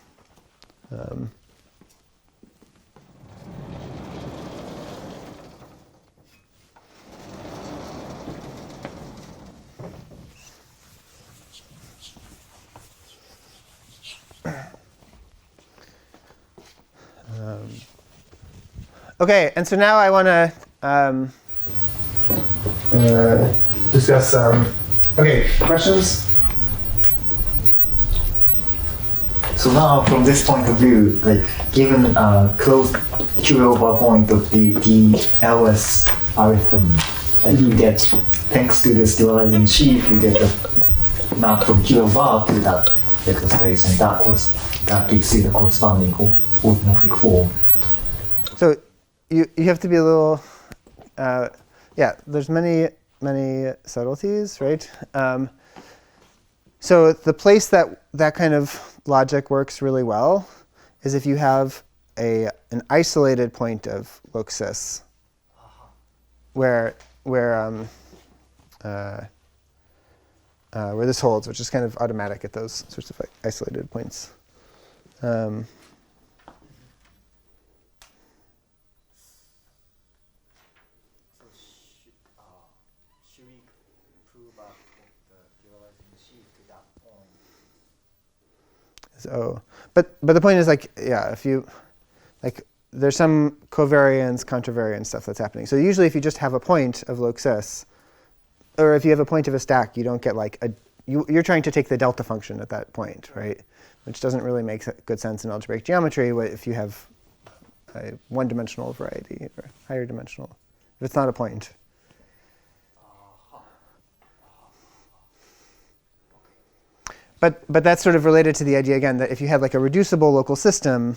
OK, and so now I want to discuss. OK, questions? So now, from this point of view, like given a closed Q-over point of the LS arithmetic, like you get, thanks to this dualizing sheaf, you get a map from Q-over to that vector space, and that gives you the corresponding automorphic form. you have to be a little, yeah, there's many subtleties, right? So the place that kind of logic works really well is if you have an isolated point of loxis where this holds, which is kind of automatic at those sorts of isolated points. Should we prove up the generalizing sheaf to that point? So, but the point is if you there's some covariance, contravariance stuff that's happening. So usually if you just have a point of loxis, or if you have a point of a stack, you don't get you're trying to take the delta function at that point, right? Which doesn't really make good sense in algebraic geometry if you have a one-dimensional variety or higher dimensional, if it's not a point. But that's sort of related to the idea, again, that if you have a reducible local system,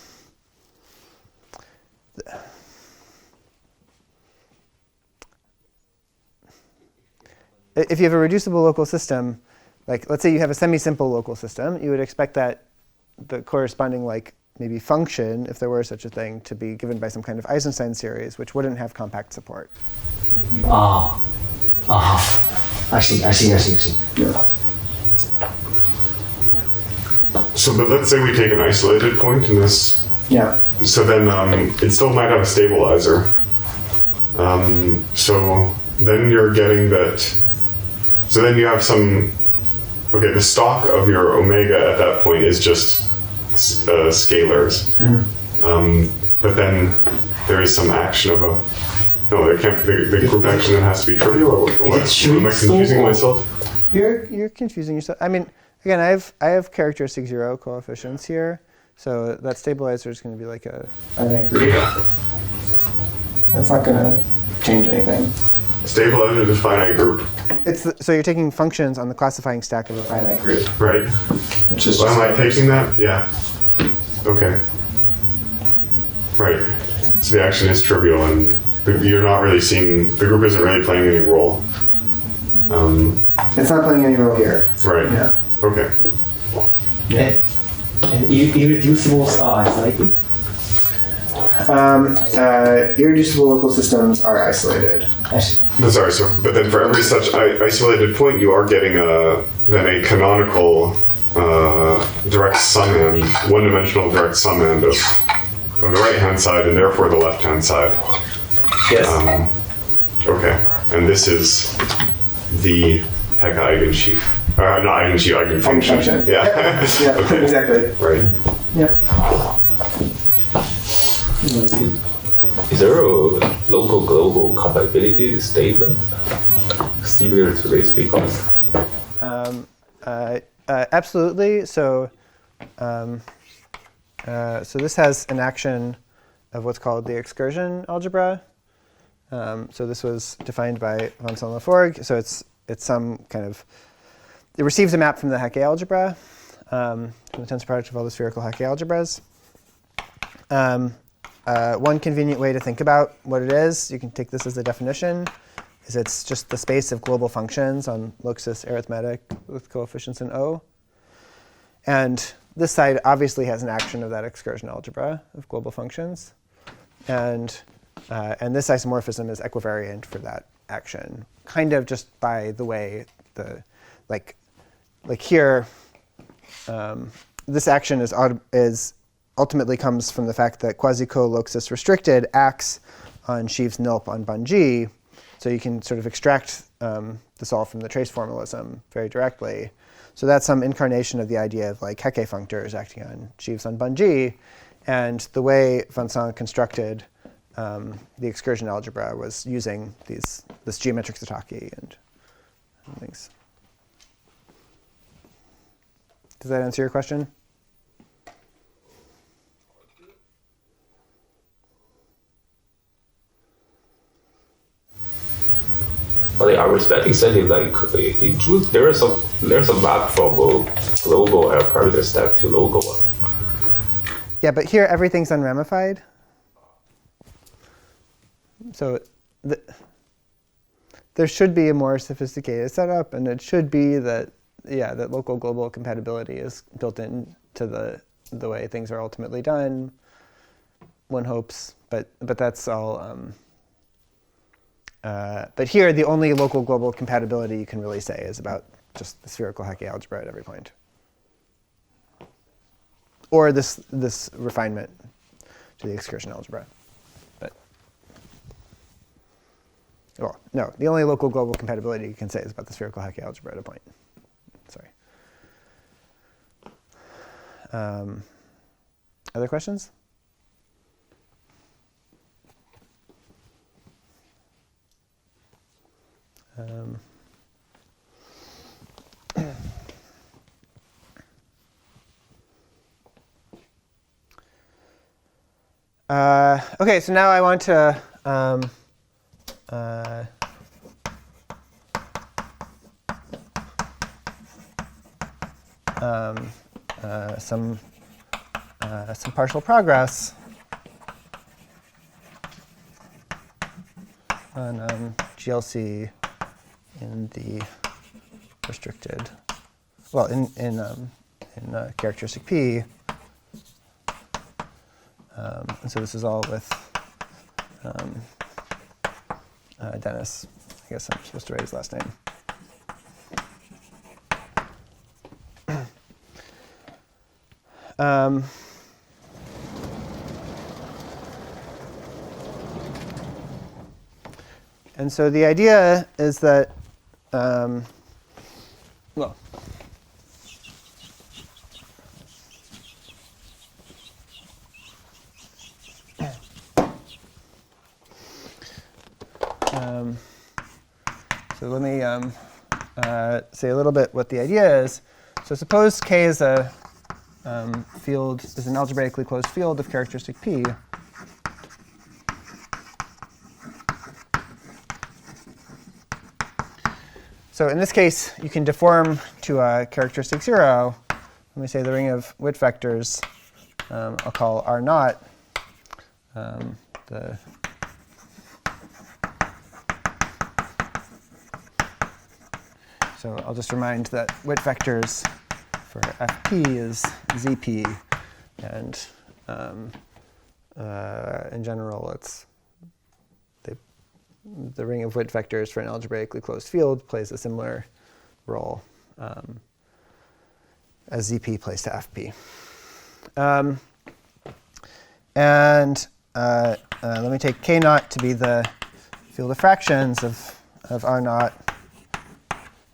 if you have a reducible local system, let's say you have a semi-simple local system, you would expect that the corresponding maybe function, if there were such a thing, to be given by some kind of Eisenstein series, which wouldn't have compact support. I see. Yeah. So, but let's say we take an isolated point in this. Yeah. So then it still might have a stabilizer. So then you're getting that. So then you have some. Okay, the stock of your omega at that point is just scalars. But then there is some action of a. No, there can't. The group action then has to be trivial. Or what? Am I confusing myself? You're confusing yourself. I mean, again, I have characteristic zero coefficients here, so that stabilizer is going to be a finite group. Yeah. That's not going to change anything. Stabilizer is a finite group. So you're taking functions on the classifying stack of a finite group. Right. Which is am I taking that? Yeah. Okay. Right. So the action is trivial, and you're not really seeing the group isn't really playing any role. It's not playing any role here. Right. Yeah. Okay. And irreducibles are isolated? Irreducible local systems are isolated. Sorry. So, but then for every such isolated point, you are getting a canonical direct summand, one-dimensional direct summand of the right-hand side, and therefore the left-hand side. Yes. Okay. And this is the Hecke eigensheaf. Not eigensheaf, eigenfunction. Yeah. Yeah. Okay. Exactly. Right. Yep. Is there a local-global compatibility statement similar to this? Because absolutely. So this has an action of what's called the excursion algebra. So this was defined by von Sohn-Laforgue. So it's some kind of, it receives a map from the Hecke algebra, from the tensor product of all the spherical Hecke algebras. One convenient way to think about what it is, you can take this as the definition, is it's just the space of global functions on loxis arithmetic with coefficients in O. And this side obviously has an action of that excursion algebra of global functions. And this isomorphism is equivariant for that action, kind of just by the way like here, this action is ultimately comes from the fact that quasi-co-loxis restricted acts on sheaves nilp on Bun-G. So you can sort of extract this all from the trace formalism very directly. So that's some incarnation of the idea of Hecke functors acting on sheaves on Bun-G. And the way von Sohn constructed the excursion algebra was using this geometric Satake and things. Does that answer your question? but the arithmetic setting, in truth, there's a map from global parameter stack to local one. Yeah, but here everything's unramified. So there should be a more sophisticated setup, and it should be that that local global compatibility is built into the way things are ultimately done. One hopes, but that's all. But here, the only local global compatibility you can really say is about just the spherical Hecke algebra at every point, or this refinement to the excursion algebra. But well, no, the only local global compatibility you can say is about the spherical Hecke algebra at a point. Sorry. Other questions? Okay, so now I want to some partial progress on GLC in the restricted, well, in characteristic P. And so this is all with Dennis. I guess I'm supposed to write his last name. And so the idea is that, well, so let me say a little bit what the idea is. So suppose K is a field, is an algebraically closed field of characteristic P. So in this case, you can deform to a characteristic 0. Let me say the ring of Witt vectors I'll call R naught. So I'll just remind that Witt vectors for Fp is Zp, and in general, it's the ring of Witt vectors for an algebraically closed field plays a similar role as Zp plays to Fp. Let me take K naught to be the field of fractions of R naught,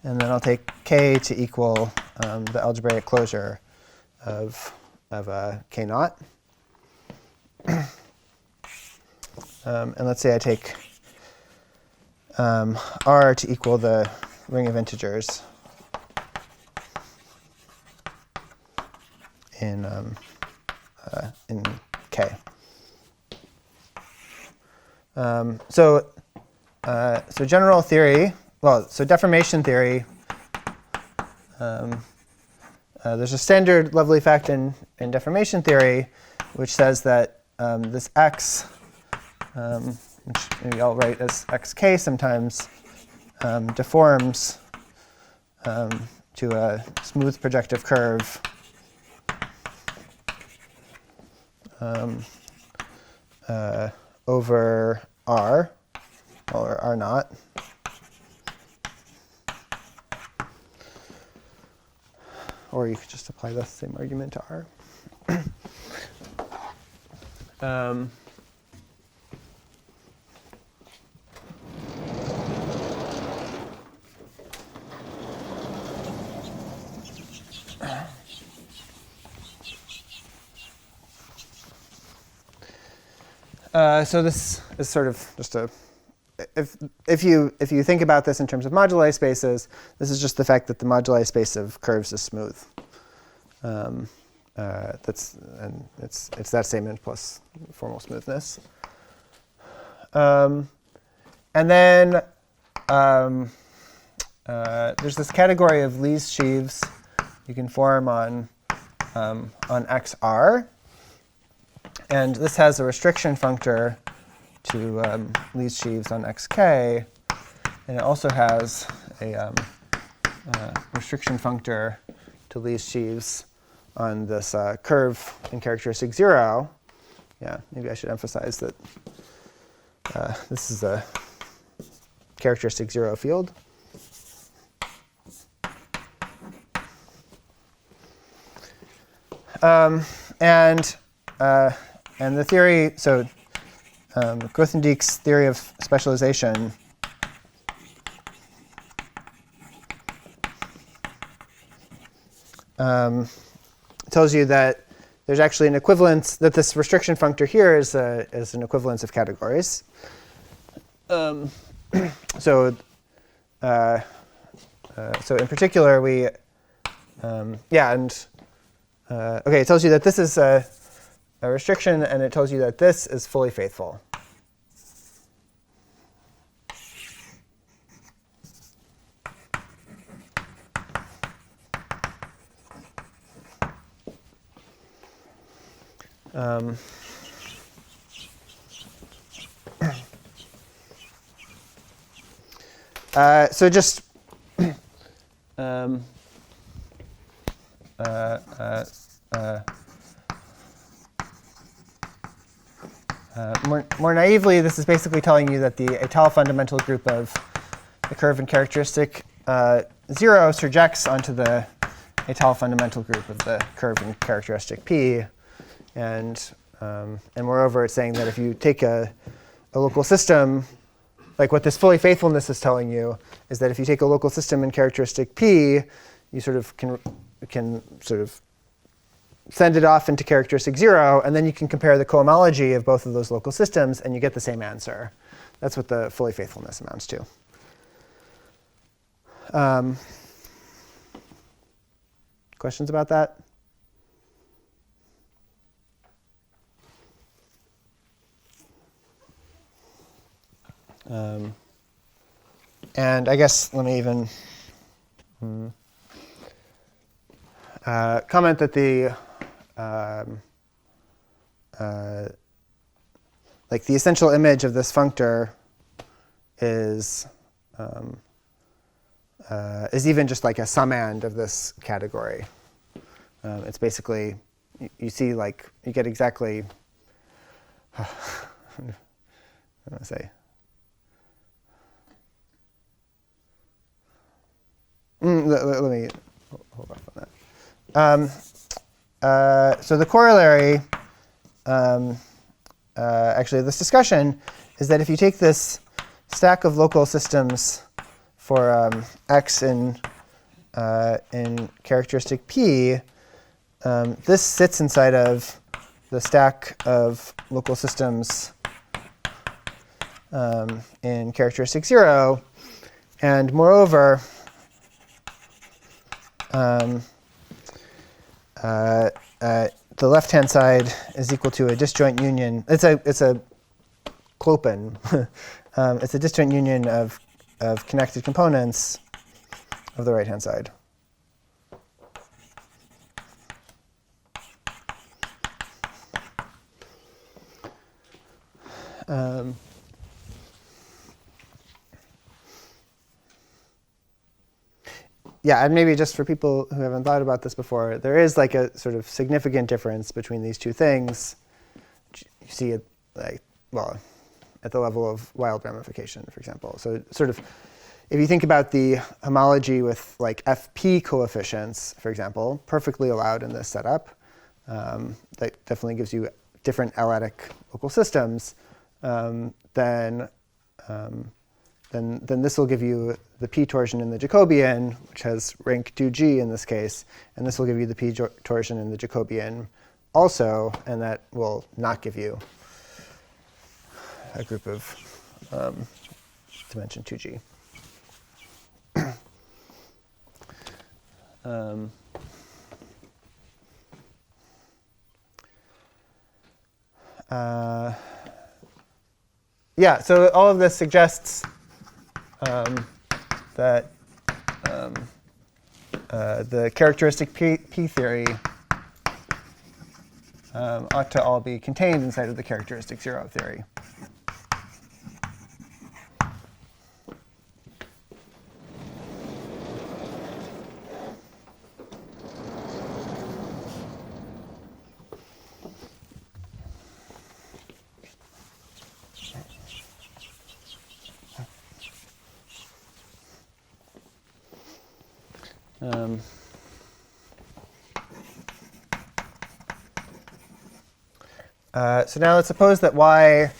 and then I'll take K to equal the algebraic closure of K naught. And let's say I take R to equal the ring of integers in K. So general theory, so deformation theory, there's a standard lovely fact in deformation theory which says that this x, which maybe I'll write as xk sometimes, deforms to a smooth projective curve over R, or R naught. Or you could just apply the same argument to R. So this is sort of just a, if you think about this in terms of moduli spaces, this is just the fact that the moduli space of curves is smooth. It's that statement plus formal smoothness. And then there's this category of Lees sheaves you can form on XR. And this has a restriction functor least sheaves on xk, and it also has a restriction functor to least sheaves on this curve in characteristic 0. Yeah, maybe I should emphasize that this is a characteristic 0 field. And the theory, so Grothendieck's theory of specialization tells you that there's actually an equivalence, that this restriction functor here is an equivalence of categories. So in particular, we, okay, it tells you that this is a restriction, and it tells you that this is fully faithful. So just more naively, this is basically telling you that the étale fundamental group of the curve and characteristic 0 surjects onto the étale fundamental group of the curve and characteristic p. And moreover, it's saying that if you take a local system, like what this fully faithfulness is telling you is that if you take a local system in characteristic p, you sort of can sort of send it off into characteristic 0, and then you can compare the cohomology of both of those local systems, and you get the same answer. That's what the fully faithfulness amounts to. Questions about that? And I guess let me even comment that the like the essential image of this functor is even just like a summand of this category. It's basically you see like you get exactly I'm gonna say. Let me hold off on that. So the corollary, actually, of this discussion is that if you take this stack of local systems for x in characteristic p, this sits inside of the stack of local systems in characteristic 0, and moreover, the left-hand side is equal to a disjoint union. It's a clopen. It's a disjoint union of connected components of the right-hand side. Yeah, and maybe just for people who haven't thought about this before, there is like a sort of significant difference between these two things. You see it like, well, at the level of wild ramification, for example. So sort of, if you think about the homology with like FP coefficients, for example, perfectly allowed in this setup, that definitely gives you different L-adic local systems, then this will give you the p torsion in the Jacobian, which has rank 2g in this case, and this will give you the p torsion in the Jacobian also, and that will not give you a group of dimension 2g. Yeah, so all of this suggests that the characteristic P theory ought to all be contained inside of the characteristic 0 theory. Um, so now let's suppose that Y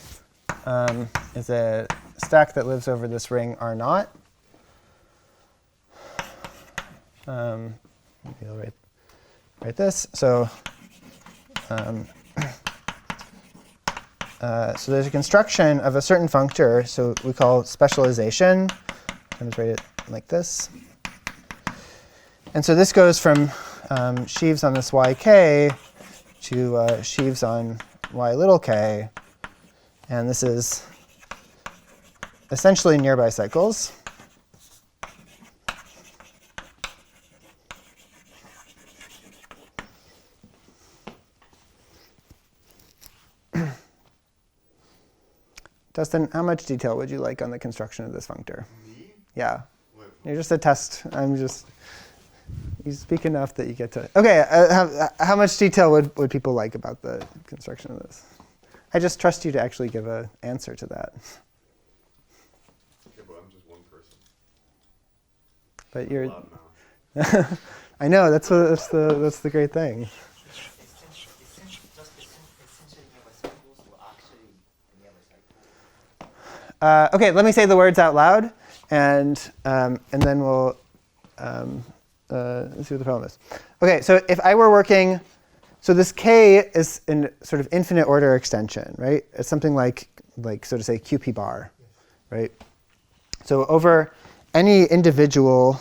is a stack that lives over this ring R naught. Maybe I'll write this. So so there's a construction of a certain functor, so we call sheaves. I'll just write it like this. And so this goes from sheaves on this yk to sheaves on y little k. And this is essentially nearby cycles. Dustin, how much detail would you like on the construction of this functor? Me? Yeah. What? You're just a test. You speak enough that you get to. OK, how much detail would people like about the construction of this? I just trust you to actually give an answer to that. Okay, but I'm just one person. But you're. Loud now. I know, that's the great thing. OK, let me say the words out loud, and then we'll let's see what the problem is. OK, so if I were working, so this k is in sort of infinite order extension, right? It's something like so to say QP bar, right? So over any individual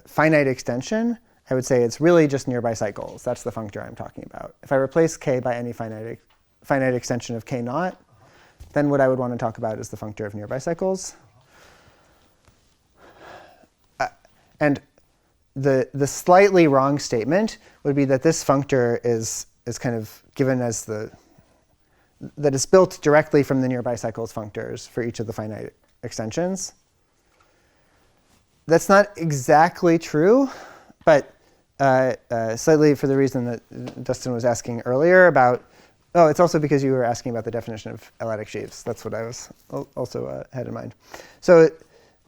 finite extension, I would say it's really just nearby cycles. That's the functor I'm talking about. If I replace k by any finite extension of k naught, then what I would want to talk about is the functor of nearby cycles. And the slightly wrong statement would be that this functor is kind of given as that is built directly from the nearby cycles functors for each of the finite extensions. That's not exactly true, but slightly for the reason that Dustin was asking earlier about. Oh, it's also because you were asking about the definition of L-adic sheaves. That's what I was also had in mind. So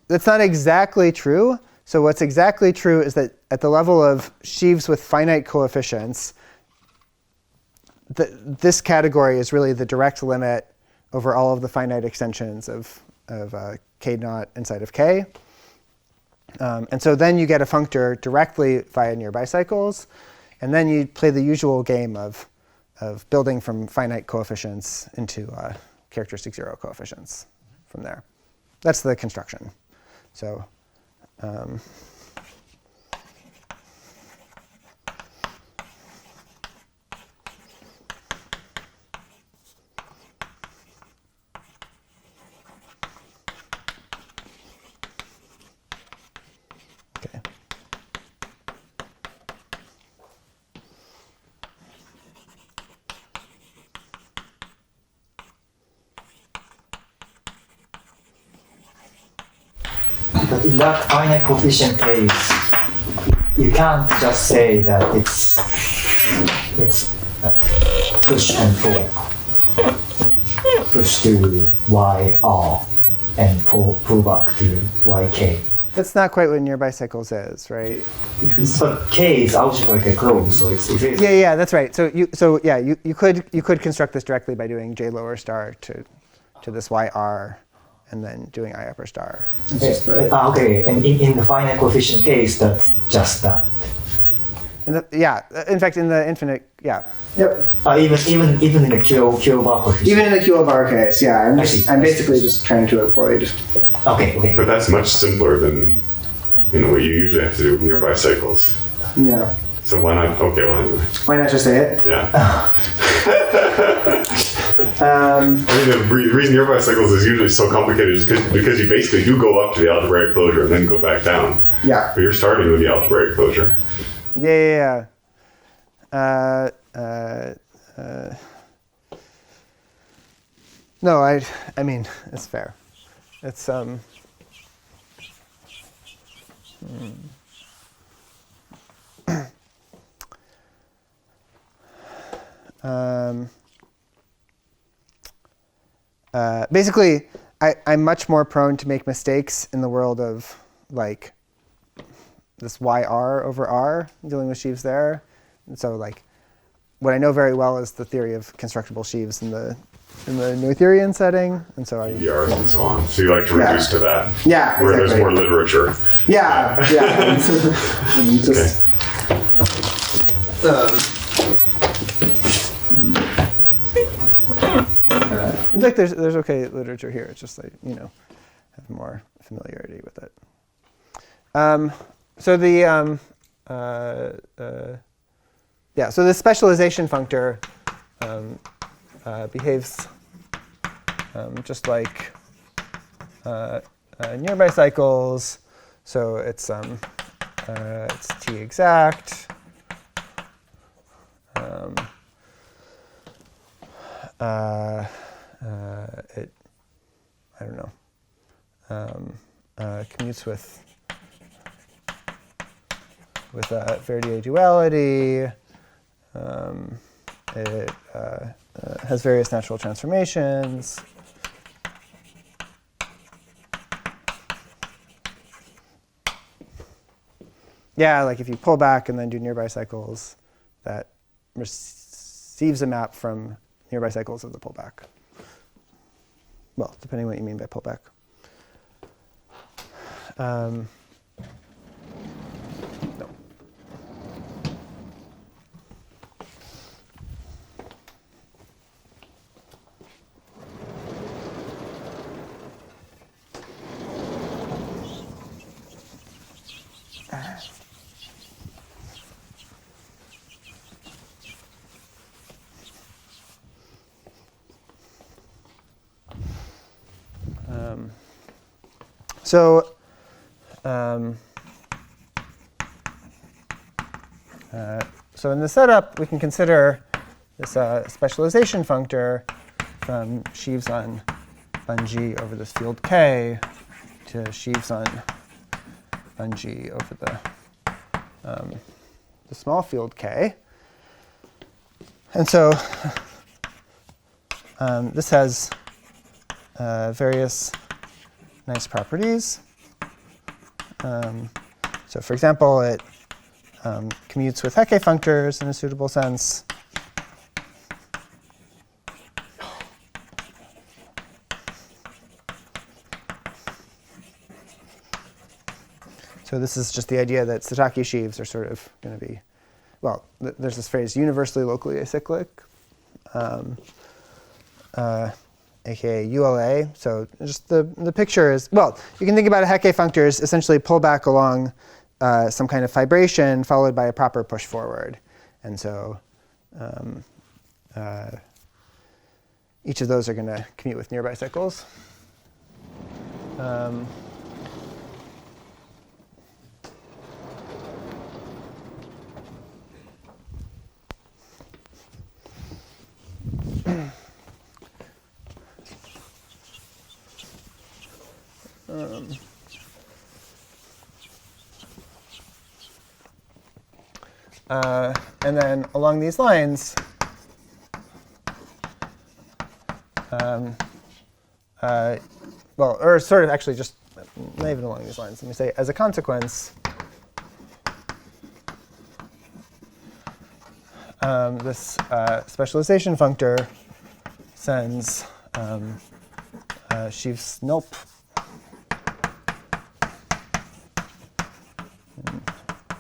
that's not exactly true. So what's exactly true is that at the level of sheaves with finite coefficients, this category is really the direct limit over all of the finite extensions of k naught inside of k. And so then you get a functor directly via nearby cycles. And then you play the usual game of building from finite coefficients into characteristic zero coefficients from there. That's the construction. So okay. But in that finite coefficient case, you can't just say that it's push and pull. Push to YR and pull back to YK. That's not quite what nearby cycles is, right? But K is algebraically closed, so it's Yeah, that's right. So you could construct this directly by doing J lower star to this YR, and then doing I upper star. okay, and in the finite coefficient case, that's just that. In fact, in the infinite, yeah. Yep. Even in the Q bar coefficient. Even in the Q bar case, yeah. I'm basically just trying to avoid. Okay. But that's much simpler than what you usually have to do with nearby cycles. Yeah. So why not? Okay, well anyway. Why not just say it? Yeah. I mean, the reason nearby cycles is usually so complicated is because you basically do go up to the algebraic closure and then go back down. Yeah. But you're starting with the algebraic closure. Yeah. No, I mean, it's fair. It's basically, I'm much more prone to make mistakes in the world of like this YR over R, dealing with sheaves there. And so like, what I know very well is the theory of constructible sheaves in the Noetherian setting, and so ERs and so on. So you like to reduce to that. Yeah, Where there's exactly. more literature. Yeah. And you just, in fact, there's okay literature here. It's just like, you know, have more familiarity with it. So the so the specialization functor behaves just like nearby cycles. So it's T exact. It, I don't know, commutes with Verdier duality. It has various natural transformations. Yeah, like if you pull back and then do nearby cycles, that receives a map from nearby cycles of the pullback. Well, depending what you mean by pullback. No. So in the setup, we can consider this specialization functor from sheaves on G over this field K to sheaves on G over the small field K. And so this has various nice properties. So for example, it commutes with Hecke functors in a suitable sense. So this is just the idea that Satake sheaves are sort of going to be, well, there's this phrase, universally locally acyclic, aka ULA. So just the picture is, well, you can think about a Hecke functor as essentially pull back along some kind of fibration followed by a proper push forward. And so each of those are going to commute with nearby cycles. And then along these lines, well, or sort of actually just not even along these lines. Let me say, as a consequence, this specialization functor sends sheaves nulp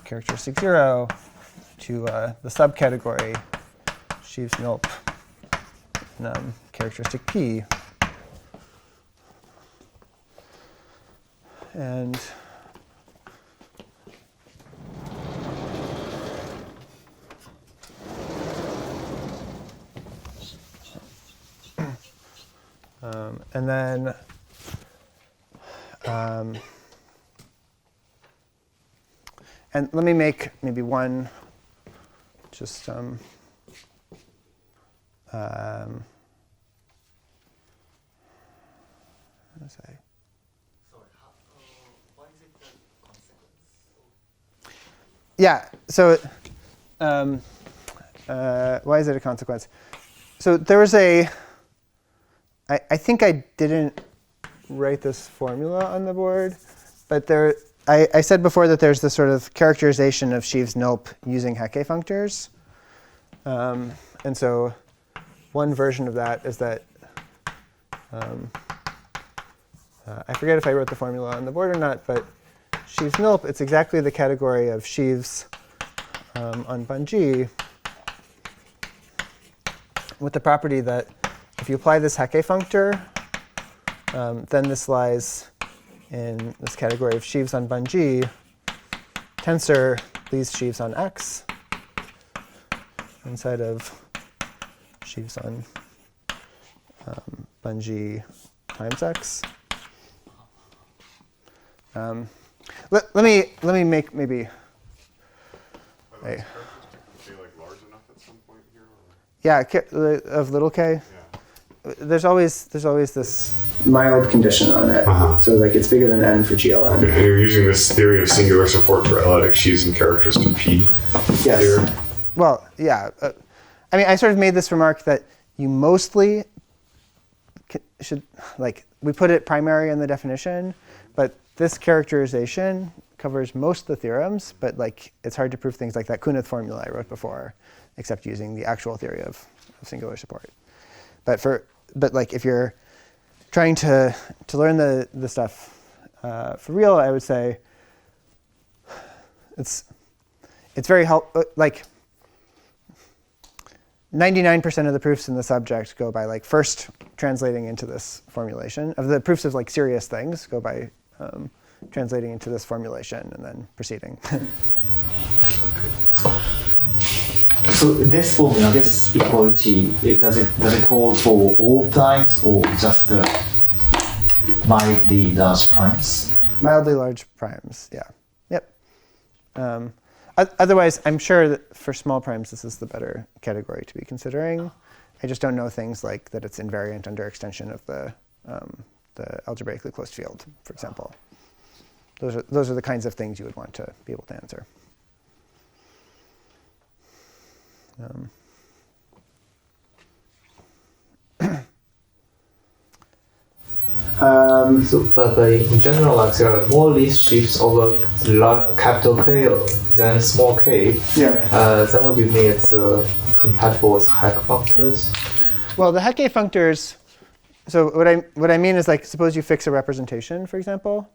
characteristic 0 to the subcategory sheaves nulp characteristic P. And then and let me make maybe one just let's say. Yeah, so why is it a consequence? So there was I think I didn't write this formula on the board, but there I said before that there's this sort of characterization of Sheaves NULP using Hecke functors. And so one version of that is that, I forget if I wrote the formula on the board or not, but Sheaves NULP, it's exactly the category of sheaves on Bun-G with the property that if you apply this Hecke functor, then this lies in this category of sheaves on Bun-G, tensor these sheaves on X inside of sheaves on Bun-G times X. Let me make maybe. Are they like large enough at some point here? Or? Yeah, of little k. Yeah. There's always this mild condition on it, so like it's bigger than n for GLN. Okay. And you're using this theory of singular support for L-adic sheaves and characteristic P. Yes. Here. Well, yeah. I mean, I sort of made this remark that you mostly should, like, we put it primary in the definition, but this characterization covers most of the theorems, but like it's hard to prove things like that Kunith formula I wrote before, except using the actual theory of singular support. But like if you're trying to learn the stuff for real, I would say it's very like 99% of the proofs in the subject go by like first translating into this formulation. Of the proofs of like serious things go by translating into this formulation and then proceeding. So this formula, this equality, does it hold for all primes or just the mildly large primes? Mildly large primes, yeah. Yep. Otherwise, I'm sure that for small primes, this is the better category to be considering. I just don't know things like that it's invariant under extension of the algebraically closed field, for example. Those are the kinds of things you would want to be able to answer. But in general, like there are more least sheaves over capital K than small k. Yeah. Then what do you mean it's compatible with Hecke functors? Well, the Hecke functors. So what I mean is like suppose you fix a representation, for example.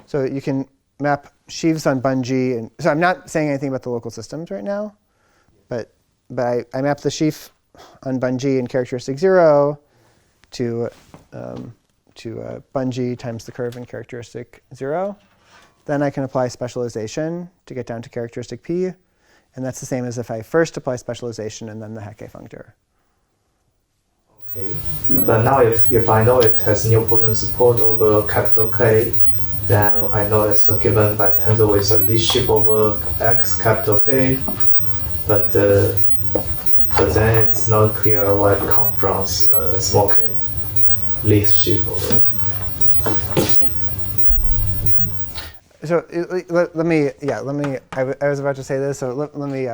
So you can map sheaves on Bun-G, and so I'm not saying anything about the local systems right now, but I map the sheaf on Bun-G in characteristic 0 to Bun-G times the curve in characteristic 0. Then I can apply specialization to get down to characteristic P, and that's the same as if I first apply specialization and then the Hecke functor. Okay. But now if I know it has nilpotent support over capital K, then I know it's given by tensor with a least sheaf over X capital K, but then it's not clear why it comes from small k, least sheaf over. So let me. I was about to say this, so let me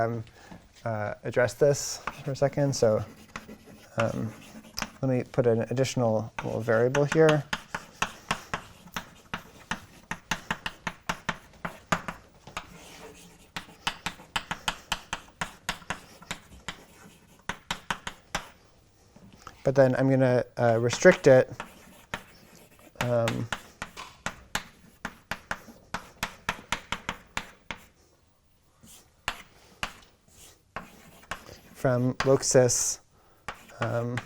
address this for a second. So let me put an additional little variable here. But then I'm going to restrict it from loxis in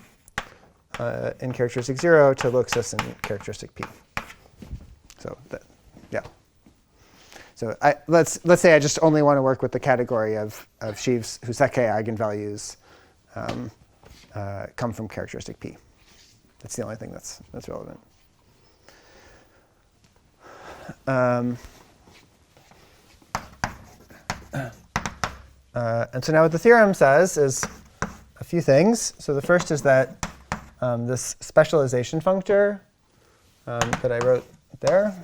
characteristic 0 to loxis in characteristic P. So yeah. So let's say I just only want to work with the category of sheaves whose Hecke eigenvalues come from characteristic P. That's the only thing that's relevant. And so now what the theorem says is a few things. So the first is that this specialization functor that I wrote there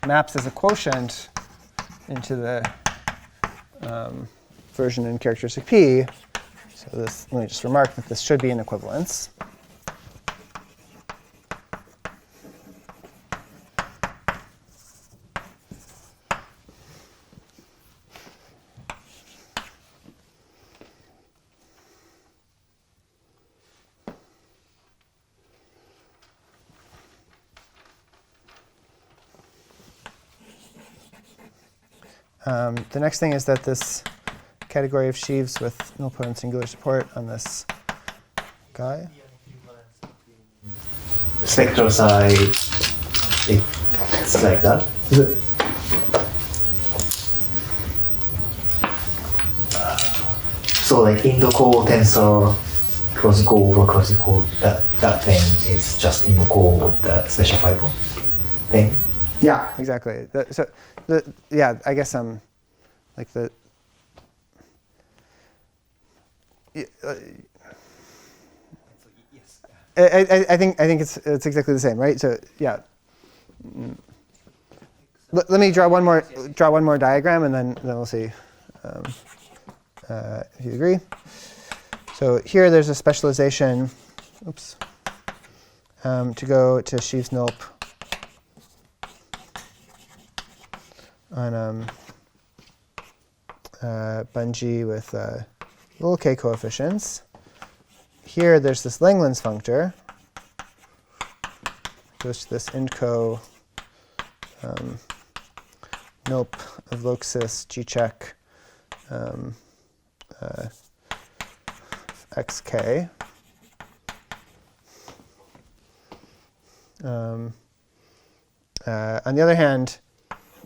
maps as a quotient into the version in characteristic P. So this, let me just remark that this should be an equivalence. The next thing is that this category of sheaves with nilpotent singular support on this guy. Spectral side, it's like that. So like in the core tensor cross go over cross equal, that thing is just in the core of the special fiber thing. Yeah, exactly. Yeah, I guess like the. I think it's exactly the same, right? So yeah. Let me draw one more diagram, and then we'll see if you agree. So here there's a specialization. Oops. To go to sheaves nilp on bungee with little k coefficients. Here there's this Langlands functor. Goes to this indco nilp of loxis g check xk. On the other hand,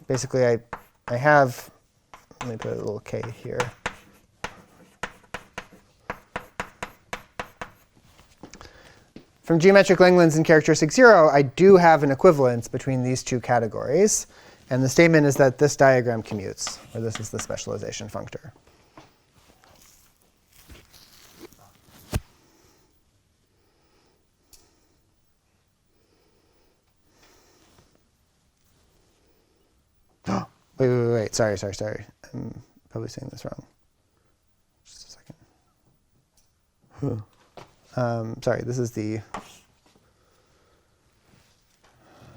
basically I have, let me put a little k here. From geometric Langlands in characteristic 0, I do have an equivalence between these two categories. And the statement is that this diagram commutes, or this is the specialization functor. Wait. Sorry. I'm probably saying this wrong. Just a second. Sorry, this is the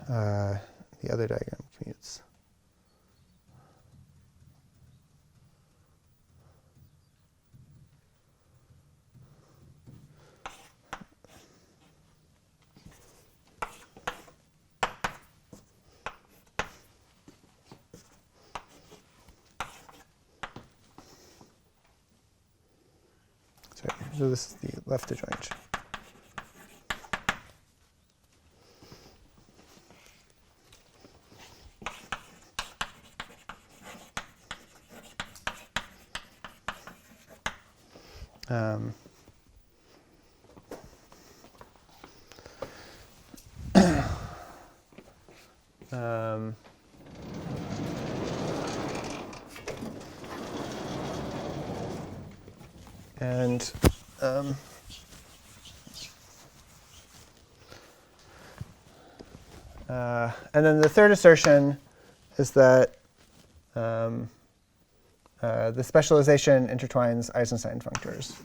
other diagram commutes. Sorry, so this is the left adjoint. And then the third assertion is that the specialization intertwines Eisenstein functors.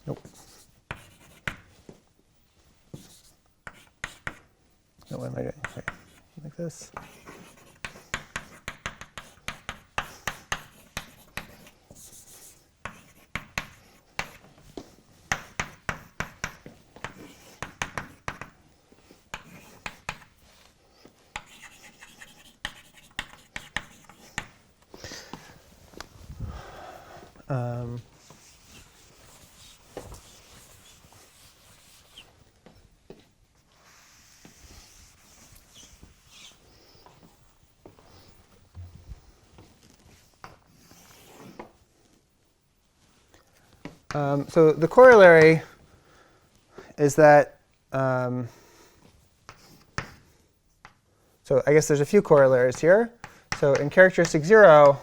Nope. No, what am I doing? Okay. Like this. So the corollary is that, so I guess there's a few corollaries here. So in characteristic 0,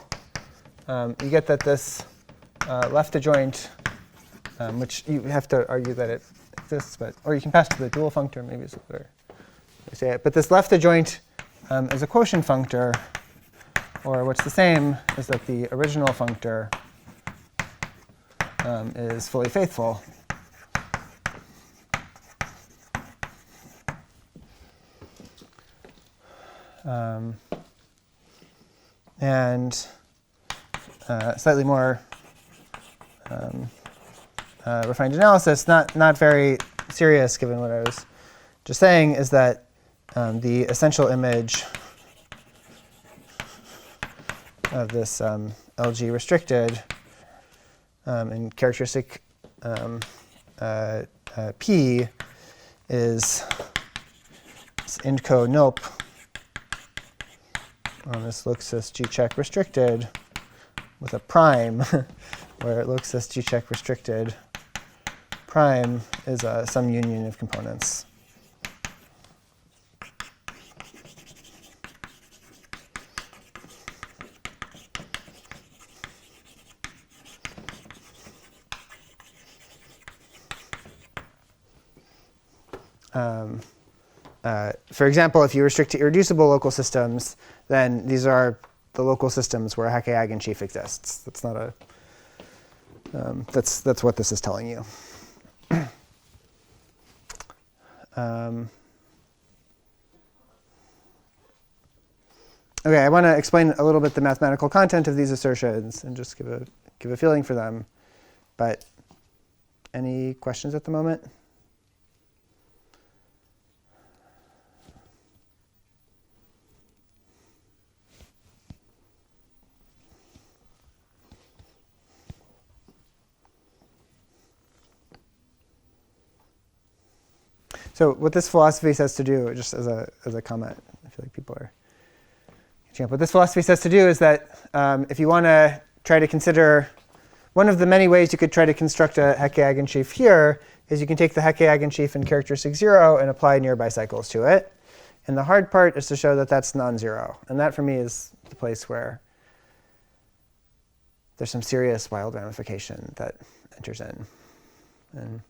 you get that this left adjoint, which you have to argue that it exists, or you can pass to the dual functor, maybe is better to say it. But this left adjoint is a quotient functor, or what's the same is that the original functor is fully faithful. And slightly more refined analysis, not very serious given what I was just saying, is that the essential image of this LG restricted in characteristic P is this indco nilp on this looksys G-check restricted with a prime, where looksys G-check restricted prime is some union of components. For example, if you restrict to irreducible local systems, then these are the local systems where a Hecke eigensheaf exists. That's not a. That's what this is telling you. Okay, I want to explain a little bit the mathematical content of these assertions and just give a feeling for them. But any questions at the moment? So what this philosophy says to do, just as a comment, I feel like people are catching up. What this philosophy says to do is that if you want to try to consider, one of the many ways you could try to construct a Hecke eigensheaf here is you can take the Hecke eigensheaf in characteristic 0 and apply nearby cycles to it. And the hard part is to show that that's non-zero. And that, for me, is the place where there's some serious wild ramification that enters in. And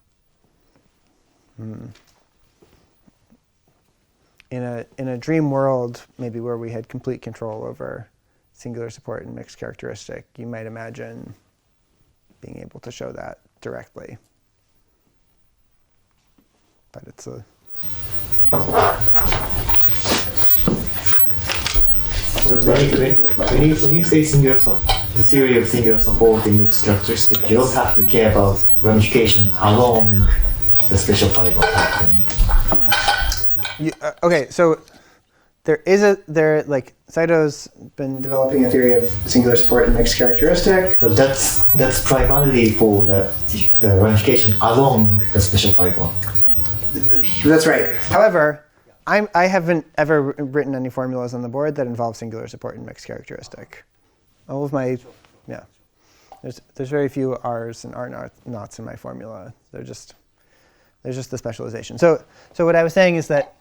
in a dream world, maybe where we had complete control over singular support and mixed characteristic, you might imagine being able to show that directly. But it's a... So when you say the theory of singular support in mixed characteristic, you don't have to care about ramification along the special fiber pattern. Okay, so Saito's been developing a theory of singular support and mixed characteristic. But that's primarily for the ramification along the special fiber. That's right. However, I haven't ever written any formulas on the board that involve singular support and mixed characteristic. All of my, there's very few R's and R naughts in my formula. There's just the specialization. So what I was saying is that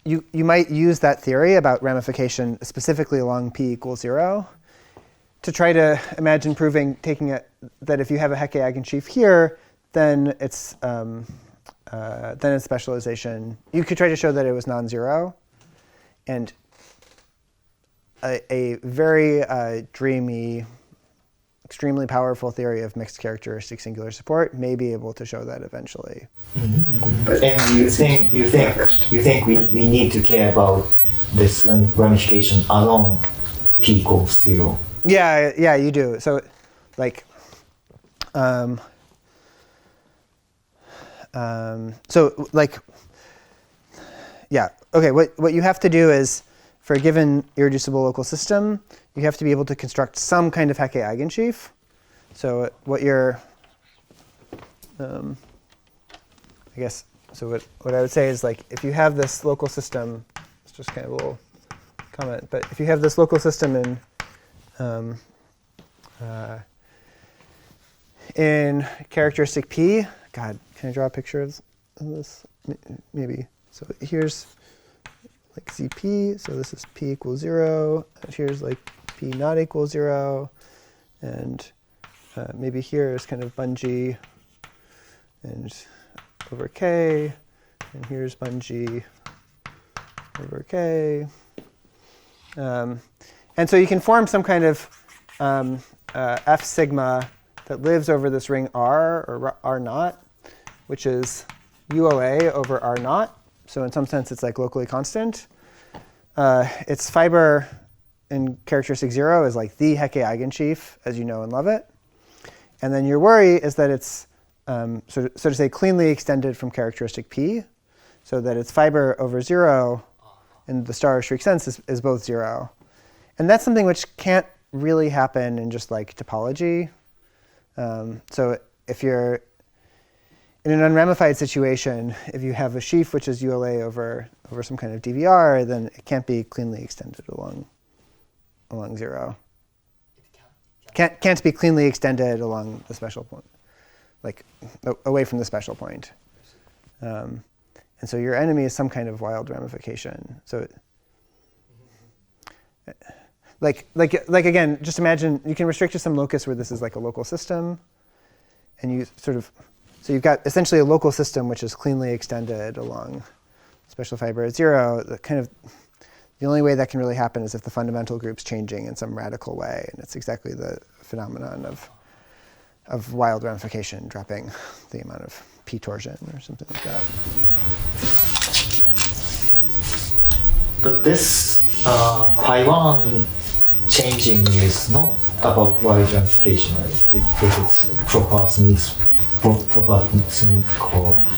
you might use that theory about ramification specifically along P equals 0 to try to imagine proving that if you have a Hecke eigensheaf here, then it's specialization. You could try to show that it was non-zero, and a very dreamy, extremely powerful theory of mixed characteristic singular support may be able to show that eventually. Mm-hmm. But and you think we need to care about this ramification along P equals 0? Yeah, you do. So, like, okay. What you have to do is, for a given irreducible local system, you have to be able to construct some kind of Hecke eigensheaf. So what you're, what I would say is, like, if you have this local system, it's just kind of a little comment, but if you have this local system in characteristic P, God, can I draw a picture of this maybe. So here's like ZP, so this is P equals 0, and here's like P not equal 0, and maybe here is kind of bungee and over K, and here's bungee over K. And so you can form some kind of F sigma that lives over this ring R or R naught, which is UOA over R naught. So in some sense, it's like locally constant. Its fiber in characteristic 0 is like the Hecke eigensheaf, as you know and love it. And then your worry is that it's, so to say, cleanly extended from characteristic P, so that its fiber over 0 in the star Schrick sense is both 0. And that's something which can't really happen in just like topology. So if you're in an unramified situation, if you have a sheaf which is ULA over some kind of DVR, then it can't be cleanly extended along 0. Can't be cleanly extended along the special point, like away from the special point. And so your enemy is some kind of wild ramification. So, like again, just imagine you can restrict to some locus where this is like a local system, and you so you've got essentially a local system which is cleanly extended along special fiber at 0. The only way that can really happen is if the fundamental group's changing in some radical way, and it's exactly the phenomenon of wild ramification, dropping the amount of p torsion or something like that. But this pi1 changing is not about wild ramification, right? Because it's proper smooth curve.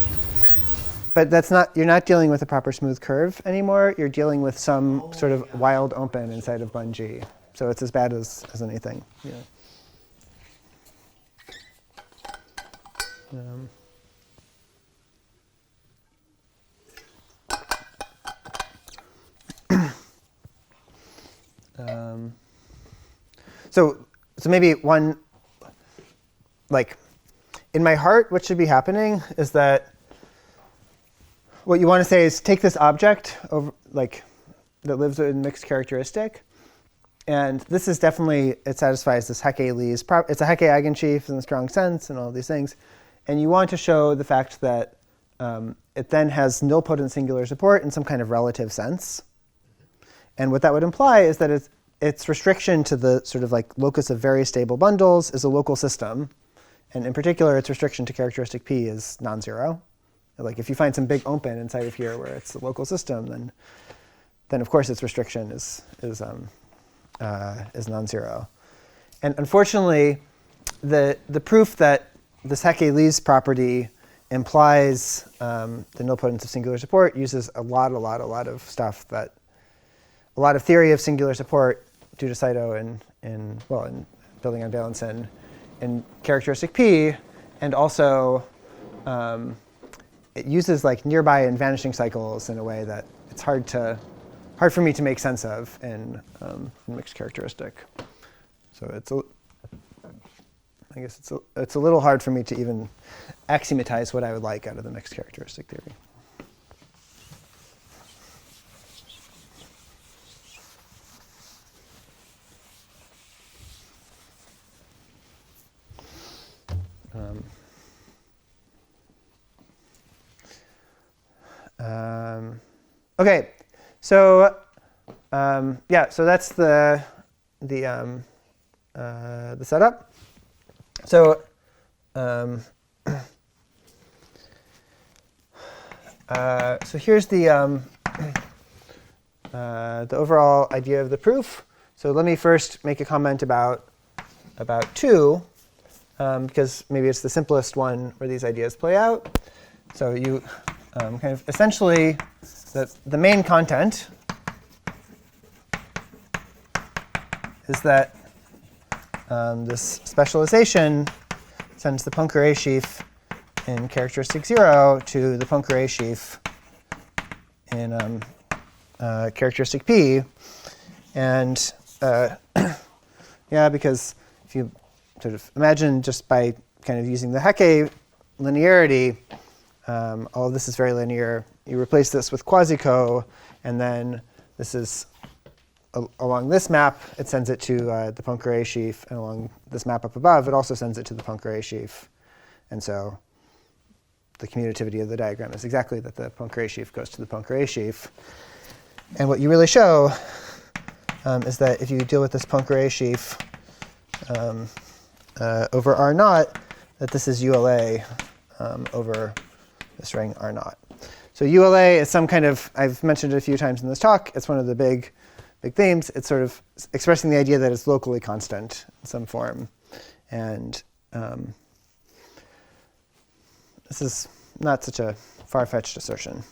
But that's not, you're not dealing with a proper smooth curve anymore. You're dealing with some sort of wild open inside of bungee. So it's as bad as anything. Yeah. So maybe one, like, in my heart, what should be happening is that what you want to say is take this object over, like, that lives in mixed characteristic, and this is definitely, it satisfies this Hecke-Lees, it's a Hecke eigensheaf in the strong sense and all these things, and you want to show the fact that it then has nilpotent singular support in some kind of relative sense. And what that would imply is that its restriction to the sort of like locus of very stable bundles is a local system. And in particular, its restriction to characteristic P is non-zero. Like if you find some big open inside of here where it's a local system, then of course its restriction is non-zero. And unfortunately, the proof that this Hecke-Lees property implies the nilpotence of singular support uses a lot of stuff that, a lot of theory of singular support due to Saito in building on Valenson in characteristic P, and also it uses like nearby and vanishing cycles in a way that it's hard for me to make sense of in mixed characteristic. So I guess it's a little hard for me to even axiomatize what I would like out of the mixed characteristic theory. Okay, so so that's the setup. So so here's the overall idea of the proof. So let me first make a comment about 2, because maybe it's the simplest one where these ideas play out. So you kind of essentially, the main content is that this specialization sends the Poincare sheaf in characteristic 0 to the Poincare sheaf in characteristic P. And because if you sort of imagine just by kind of using the Hecke linearity, all of this is very linear. You replace this with quasi-co, and then this is along this map, it sends it to the Poincare sheaf, and along this map up above, it also sends it to the Poincare sheaf. And so the commutativity of the diagram is exactly that the Poincare sheaf goes to the Poincare sheaf. And what you really show is that if you deal with this Poincare sheaf over R naught, that this is ULA over this ring R naught. So ULA is some kind of, I've mentioned it a few times in this talk, it's one of the big themes. It's sort of expressing the idea that it's locally constant in some form. And this is not such a far-fetched assertion.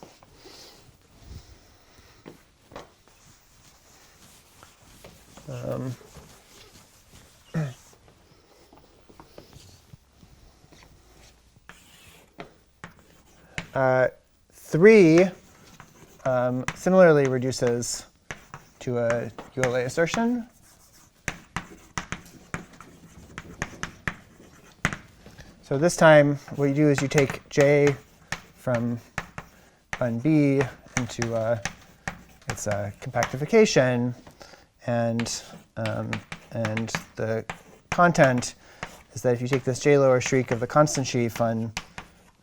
Three similarly reduces to a ULA assertion. So this time, what you do is you take J from bun B into its compactification, and the content is that if you take this J lower shriek of the constant sheaf on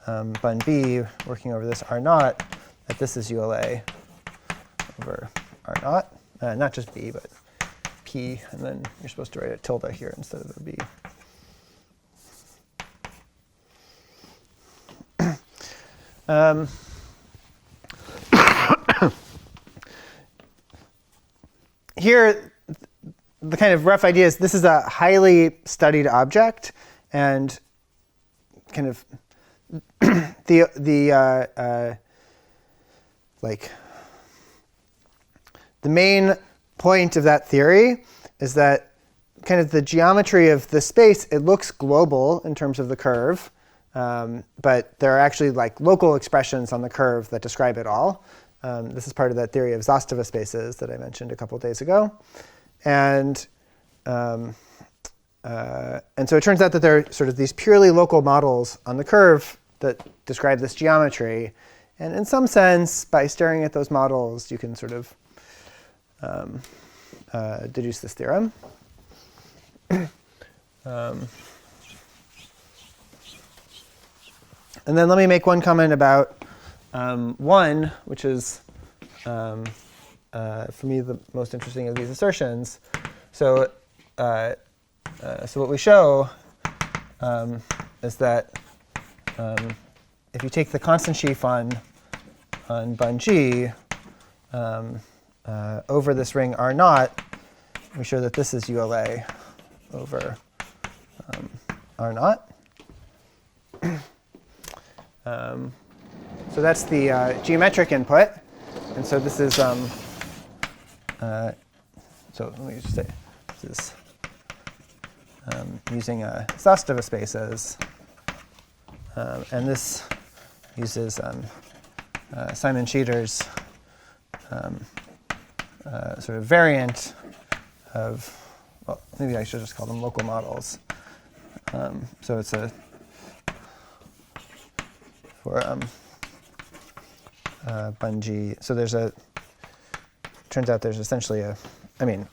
bun B, working over this R naught, that this is ULA over R naught. Not just B, but P, and then you're supposed to write a tilde here instead of a B. Here, the kind of rough idea is this is a highly studied object, and kind of the main point of that theory is that kind of the geometry of the space, it looks global in terms of the curve, but there are actually like local expressions on the curve that describe it all. This is part of that theory of Zastava spaces that I mentioned a couple days ago. And so it turns out that there are sort of these purely local models on the curve that describe this geometry. And in some sense, by staring at those models, you can sort of deduce this theorem. And then let me make one comment about one, which is, for me, the most interesting of these assertions. So what we show is that if you take the constant sheaf on bun G over this ring R naught, we show that this is ULA over R naught. So that's the geometric input. And so this is, so let me just say, this is using Zastava spaces. And this uses Simon Sheeter's sort of variant of, well, maybe I should just call them local models. So it's a, for bun G, so there's a, turns out there's essentially a, I mean,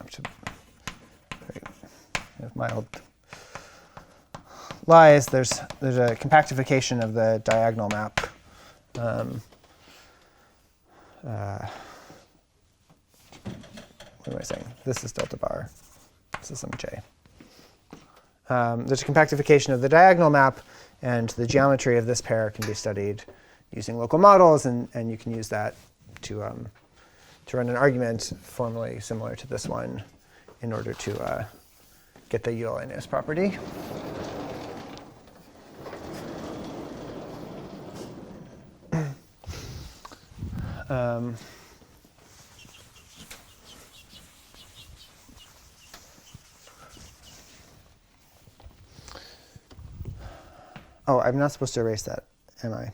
mild lies, there's a compactification of the diagonal map. What am I saying? This is delta bar. This is some J. There's a compactification of the diagonal map, and the geometry of this pair can be studied using local models, and you can use that to run an argument formally similar to this one in order to get the ULNS property. Oh, I'm not supposed to erase that, am I?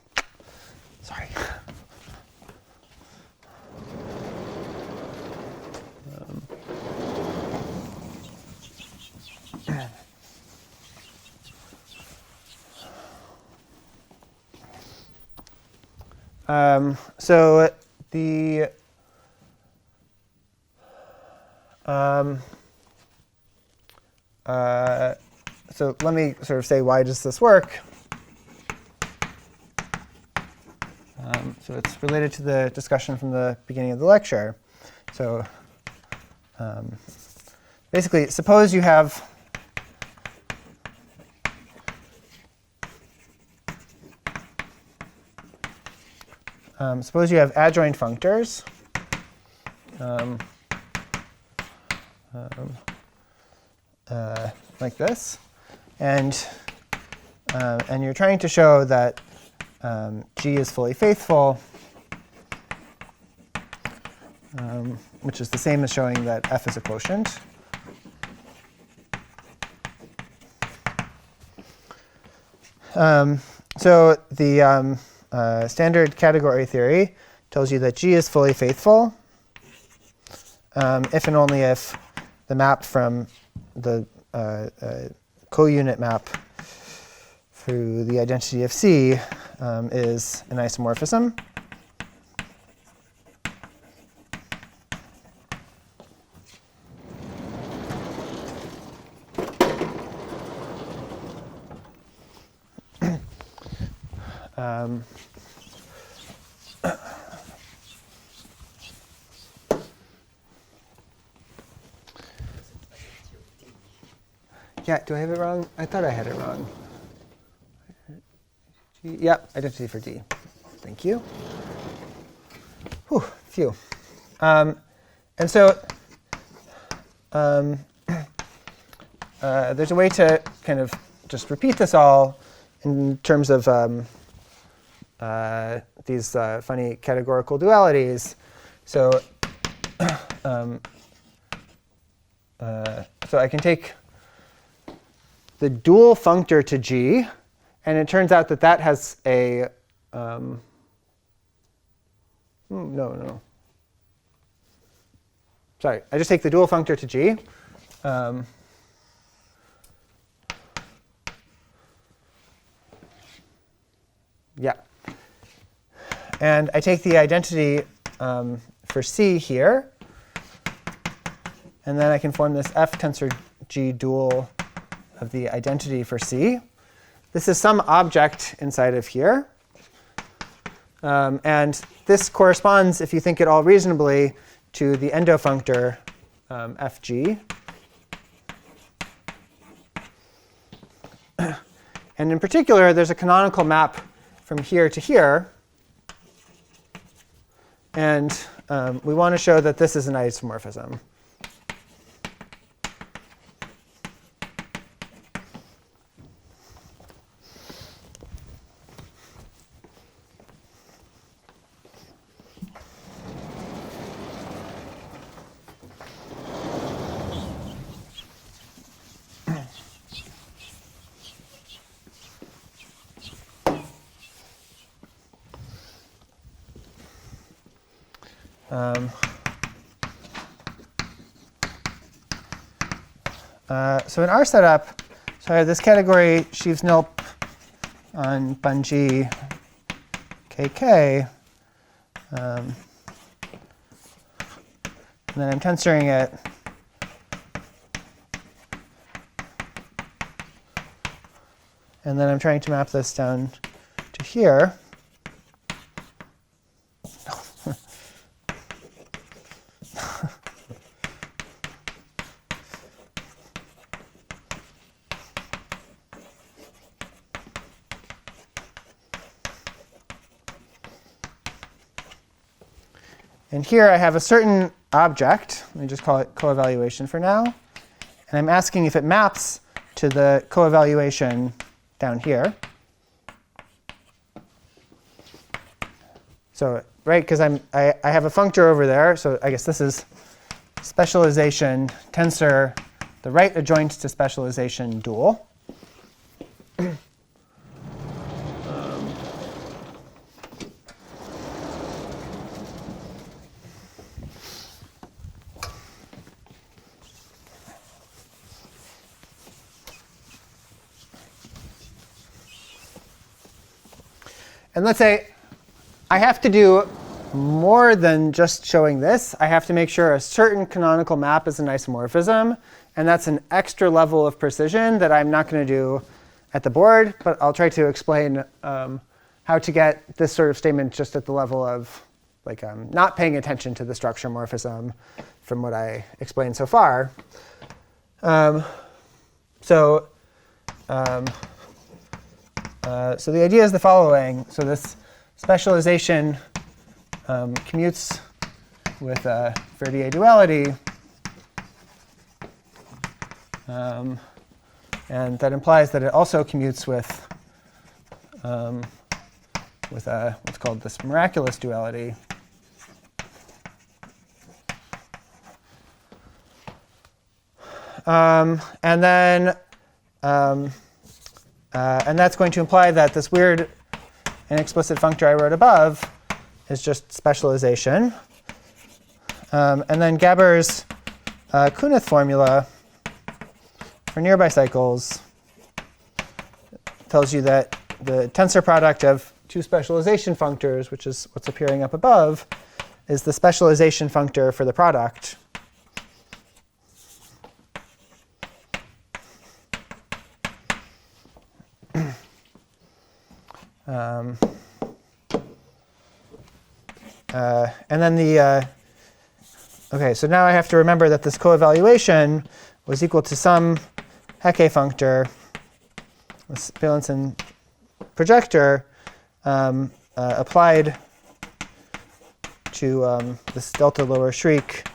Sorry. So the so let me sort of say, why does this work? So it's related to the discussion from the beginning of the lecture. So basically, suppose you have adjoint functors. Like this, and you're trying to show that G is fully faithful, which is the same as showing that F is a quotient. So the standard category theory tells you that G is fully faithful if and only if the map from the co-unit map through the identity of C is an isomorphism. Yeah, do I have it wrong? I thought I had it wrong. Yep, identity for D. Thank you. Whew, phew. And so there's a way to kind of just repeat this all in terms of these funny categorical dualities. So so I can take the dual functor to G, and it turns out that that has a no. Sorry, I just take the dual functor to G. Yeah. And I take the identity for C here, and then I can form this F tensor G dual of the identity for C. This is some object inside of here. And this corresponds, if you think it all reasonably, to the endofunctor Fg. And in particular, there's a canonical map from here to here. And we want to show that this is an isomorphism. So in our setup, so I have this category sheaves nilp on Bungie KK. And then I'm tensoring it. And then I'm trying to map this down to here. And here I have a certain object. Let me just call it coevaluation for now. And I'm asking if it maps to the coevaluation down here. So, right, because I have a functor over there. So I guess this is specialization tensor, the right adjoint to specialization dual. And let's say I have to do more than just showing this. I have to make sure a certain canonical map is an isomorphism. And that's an extra level of precision that I'm not going to do at the board. But I'll try to explain how to get this sort of statement just at the level of like not paying attention to the structure morphism from what I explained so far. So the idea is the following. So this specialization commutes with Verdier duality. And that implies that it also commutes with what's called this miraculous duality. And that's going to imply that this weird inexplicit functor I wrote above is just specialization. And then Gaber's Kunith formula for nearby cycles tells you that the tensor product of two specialization functors, which is what's appearing up above, is the specialization functor for the product. And then OK, so now I have to remember that this co-evaluation was equal to some Hecke functor, this valence and projector, applied to this delta lower shriek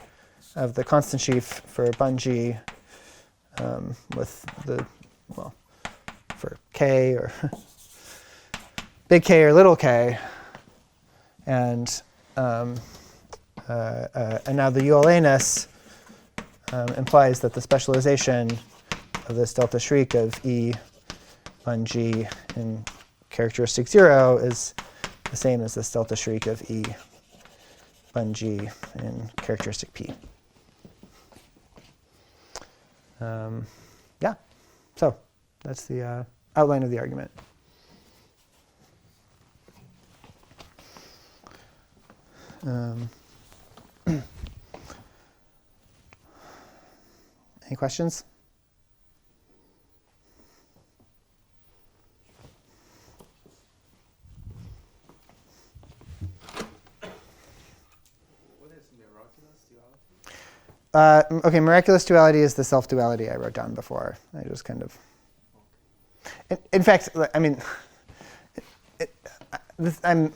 of the constant sheaf for bungee with the, well, for k or big K or little k. And now the ULA-ness implies that the specialization of this delta shriek of E bungee in characteristic 0 is the same as this delta shriek of E bungee in characteristic P. Yeah, so that's the outline of the argument. Any questions? What is miraculous duality? OK, miraculous duality is the self-duality I wrote down before. I just kind of... In fact, I mean, I'm...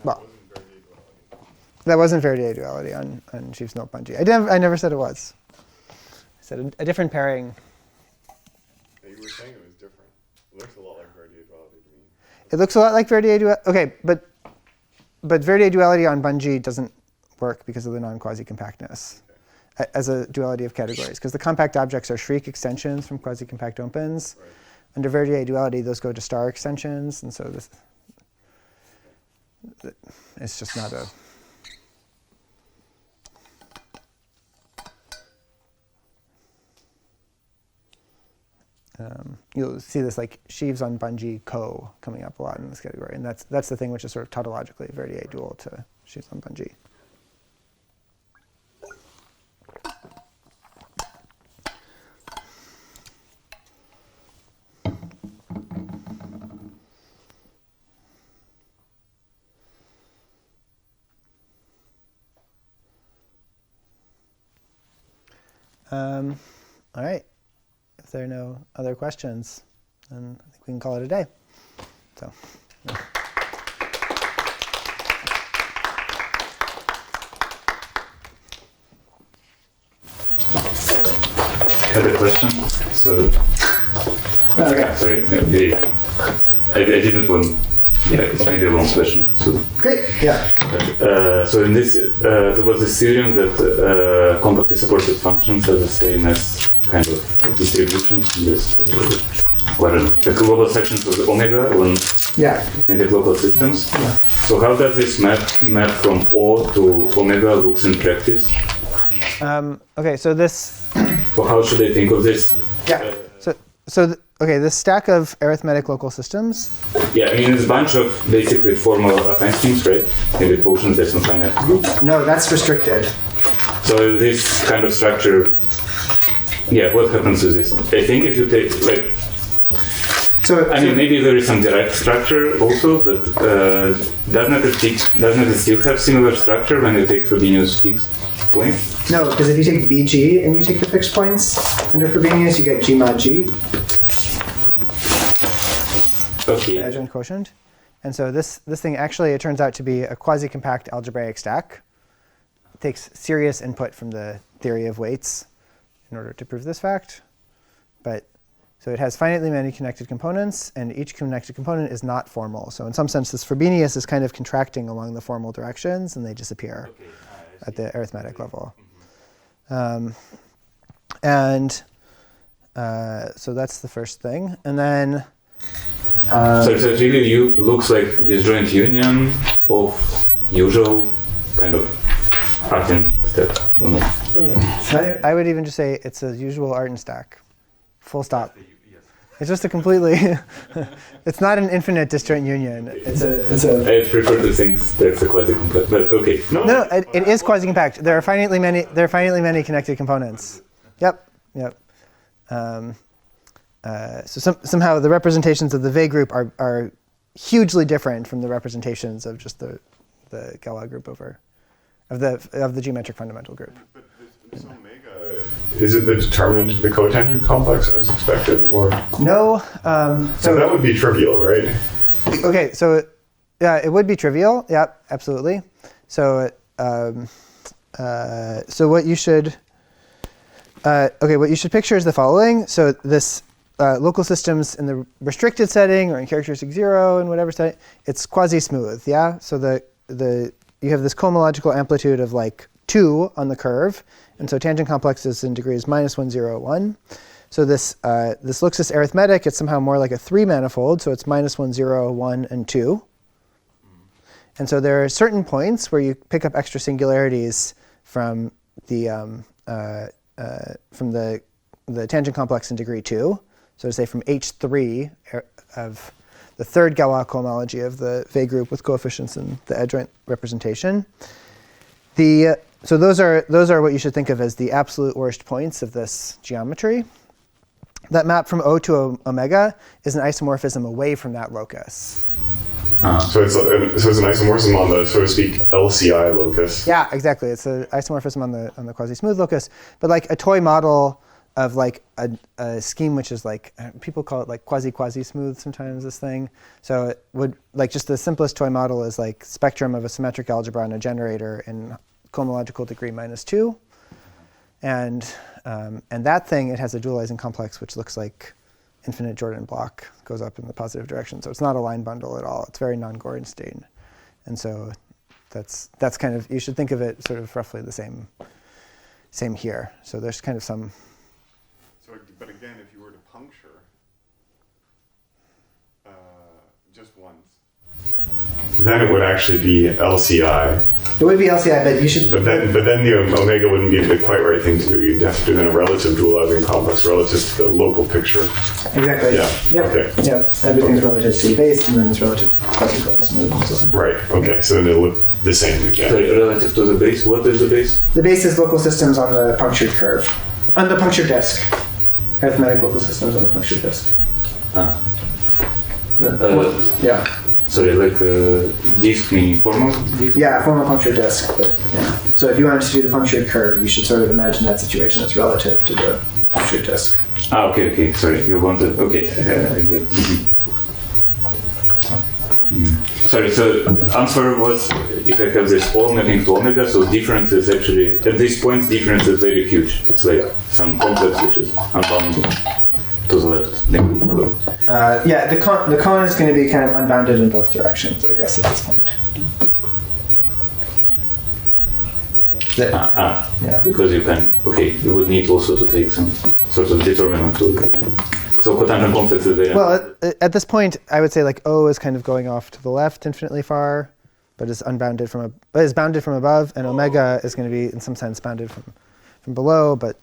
Well, that wasn't Verdier duality on sheaves not bungee. I never said it was. I said a different pairing. Yeah, you were saying it was different. It looks a lot like Verdier duality to me. It looks a lot like Verdier duality. OK, but Verdier duality on bungee doesn't work because of the non-quasi-compactness as a duality of categories. Because the compact objects are Schriek extensions from quasi-compact opens. Right. Under Verdier duality, those go to star extensions. And so this... It's just not a... You'll see this like sheaves on bungee co coming up a lot in this category. And that's the thing which is sort of tautologically Verdier dual to sheaves on bungee. All right. If there are no other questions, then I think we can call it a day. So. Yeah. I had a question. So, sorry, I didn't want. Yeah, it's maybe a long question. So. Great. Yeah. So in this, there was this theorem that compactly supported functions are the same as kind of distributions in this. The global sections of the omega in the global systems. Yeah. So how does this map from O to omega looks in practice? OK, so this Well, how should I think of this? Yeah. Okay, this stack of arithmetic local systems. Yeah, I mean, it's a bunch of basically formal offense things, right? Maybe quotients, decimal finite. No, that's restricted. So this kind of structure, yeah, what happens to this? I think if you take, like, I mean, maybe there is some direct structure also, but doesn't it still have similar structure when you take Frobenius fixed point? No, because if you take BG and you take the fixed points under Frobenius, you get G mod G. Okay. Adjoint quotient. And so this thing actually, it turns out to be a quasi-compact algebraic stack. It takes serious input from the theory of weights in order to prove this fact. But so it has finitely many connected components, and each connected component is not formal. So in some sense, this Frobenius is kind of contracting along the formal directions, and they disappear at the arithmetic level. So that's the first thing. And then so it really looks like disjoint union of usual kind of Artin step. I would even just say it's a usual Artin stack. Full stop. It's just a completely, it's not an infinite disjoint union. I prefer to think that's a quasi-compact, but okay. No, it is quasi-compact. There are finitely many connected components. Yep. So somehow the representations of the Weil group are hugely different from the representations of just the Galois group of the geometric fundamental group. But this omega, is it the determinant of the cotangent complex as expected, or no? So that would be trivial, right? Okay, so yeah, it would be trivial. Yeah, absolutely. So what you should picture is the following. So this local systems in the restricted setting or in characteristic 0 in whatever setting, it's quasi-smooth. Yeah. So you have this cohomological amplitude of like 2 on the curve, and so tangent complex is in degrees -1, 0, 1. So this looks as arithmetic. It's somehow more like a 3 manifold. So it's -1, 0, 1, and 2. And so there are certain points where you pick up extra singularities from the tangent complex in degree 2. So to say from H3 of the third Galois cohomology of the Weil group with coefficients in the adjoint representation. So those are what you should think of as the absolute worst points of this geometry. That map from O to omega is an isomorphism away from that locus. So it's an isomorphism on the, so to speak, LCI locus. Yeah, exactly. It's an isomorphism on the quasi-smooth locus, but like a toy model of like a scheme which is like, people call it like quasi-smooth sometimes, this thing. So it would, like, just the simplest toy model is like spectrum of a symmetric algebra on a generator in cohomological degree -2. And that thing, it has a dualizing complex which looks like infinite Jordan block, goes up in the positive direction. So it's not a line bundle at all. It's very non-Gorenstein. And so that's kind of, you should think of it sort of roughly the same here. So there's kind of some. So, but again, if you were to puncture just once, then it would actually be LCI. It would be LCI, but you should. But then the omega wouldn't be the quite right thing to do. You'd have to do then a relative dualizing complex relative to the local picture. Exactly. Yeah. Yep. Okay. Yep. Everything's relative to the base, and then it's relative to smooth. Right. Okay. So then they look the same again. Sorry, relative to the base, what is the base? The base is local systems on the punctured curve, on the punctured disk. Arithmetic local systems on the punctured disk. Yeah. Sorry, like disk meaning formal disk? Yeah, formal punctured disk. But, yeah. So if you wanted to do the punctured curve, you should sort of imagine that situation as relative to the punctured disk. Okay. Sorry, you wanted. Okay. I get. Sorry, so answer was if I have this all mapping to omega, so difference is actually, at these points, difference is very huge. It's like some complex which is unbounded to the left. Yeah, the cone is going to be kind of unbounded in both directions, I guess, at this point. Yeah. Because you can, you would need also to take some sort of determinant to. So cotangent complex is there. Well, at this point, I would say like O is kind of going off to the left infinitely far, but is bounded from above, and omega is going to be in some sense bounded from below, but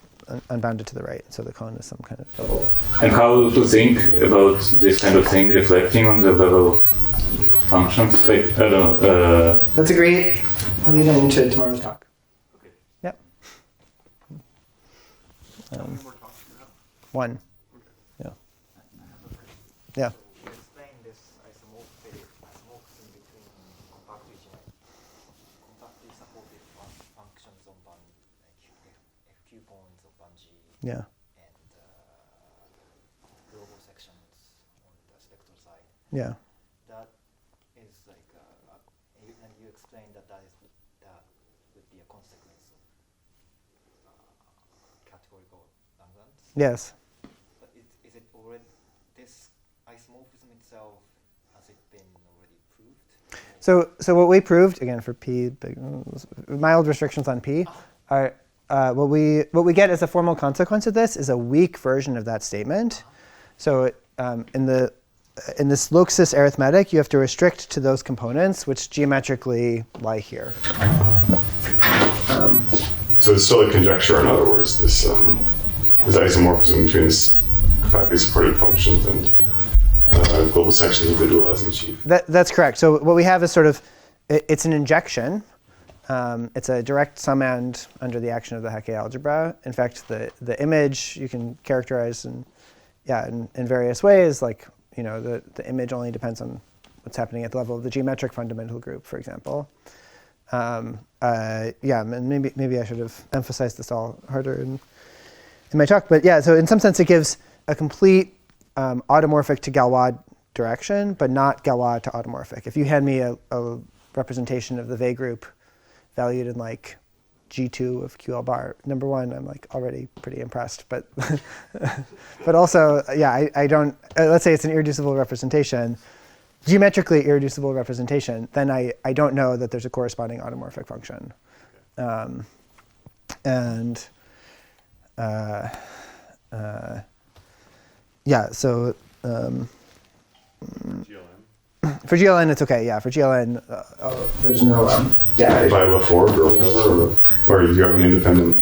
unbounded to the right. So the cone is some kind of double. And how to think about this kind of thing reflecting on the level of functions? Like, I don't know. That's a great lead into tomorrow's talk. Okay. Yep. One. Yeah. Yeah. Explain this isomorphism between compactly supported functions on FQ points of Bungie Yeah. and global sections on the spectral side. Yeah. That is like, and you explained that that would be a consequence of categorical Langlands. Yes. But is it already, this isomorphism itself, has it been already proved? So what we proved, again for P, mild restrictions on P, are what we get as a formal consequence of this is a weak version of that statement. So in this Loxis arithmetic, you have to restrict to those components which geometrically lie here. So it's still a conjecture, in other words, this isomorphism between this compactly supported functions and global sections of the dualizing sheaf. That's correct. So what we have is sort of, it's an injection. It's a direct summand under the action of the Hecke algebra. In fact, the image you can characterize in various ways. Like, the image only depends on what's happening at the level of the geometric fundamental group, for example. And maybe I should have emphasized this all harder in my talk. But yeah, so in some sense it gives a complete automorphic to Galois direction, but not Galois to automorphic. If you hand me a representation of the V group valued in like G2 of QL bar, number one, I'm like already pretty impressed. But but also, yeah, I don't. Let's say it's an irreducible representation, geometrically irreducible representation. Then I don't know that there's a corresponding automorphic function, yeah. So. For GLN, it's okay. Yeah, for GLN, there's no. By Laforgue or whatever, or do you have an independent?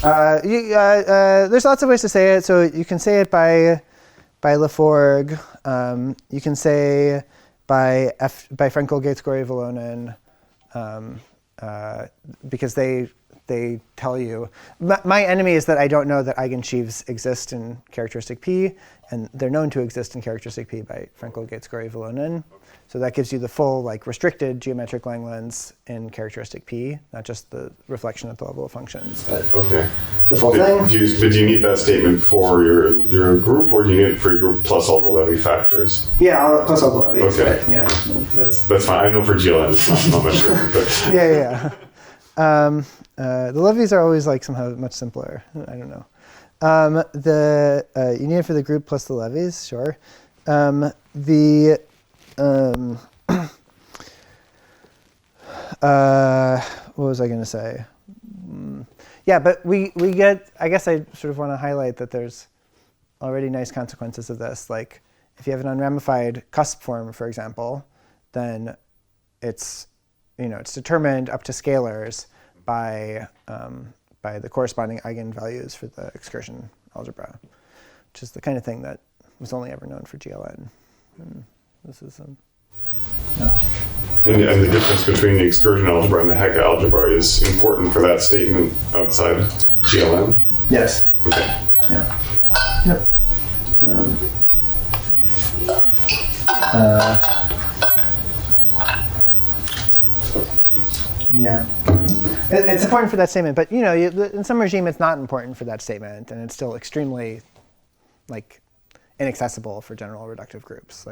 There's lots of ways to say it. So you can say it by Laforgue. You can say by Frenkel, Gates-Gorey, Valonen, because they tell you. My enemy is that I don't know that eigensheaves exist in characteristic P, and they're known to exist in characteristic P by Frenkel, Gates-Gorey, Valonen. So that gives you the full restricted geometric Langlands in characteristic P, not just the reflection at the level of functions. But okay. The full thing. Do you need that statement for your group, or do you need it for your group plus all the Levy factors? Yeah, plus all the levies. Okay. But, yeah, that's fine. I know for GLN it's not much different. But. Yeah. The levies are always somehow much simpler. I don't know. You need it for the group plus the levies, sure. What was I going to say? Yeah, but we get, I guess I sort of want to highlight that there's already nice consequences of this. Like if you have an unramified cusp form, for example, then it's determined up to scalars by the corresponding eigenvalues for the excursion algebra, which is the kind of thing that was only ever known for GLN. And this is And the difference between the excursion algebra and the Hecke algebra is important for that statement outside GLN? Yes. Okay. Yeah. Yep. Yeah. It's important for that statement, but in some regime it's not important for that statement, and it's still extremely inaccessible for general reductive groups.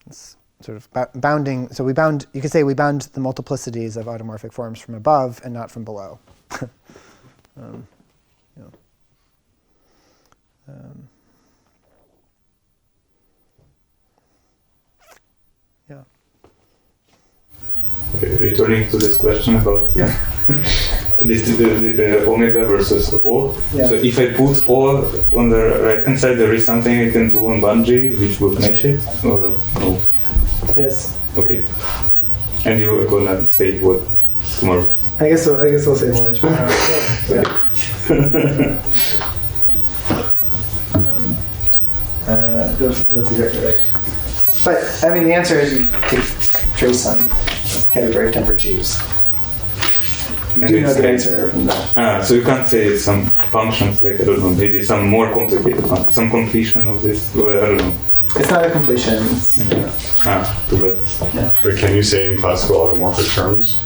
It's sort of bounding. So you could say we bound the multiplicities of automorphic forms from above and not from below. Yeah. Okay, returning to this question about this the omega versus O. Yeah. So if I put O on the right hand side, there is something I can do on Bungie which would match it, or no? Yes. Okay. And you are gonna say what more I guess I'll say more tomorrow. Yeah. That's exactly right. But I mean, the answer is you take trace on category of tempered sheaves. You And do know it's the like- answer from that. So you can't say some functions like, I don't know, maybe some more complicated one, some completion of this, or I don't know. It's not a completion. It's, Too bad. But can you say in classical automorphic terms?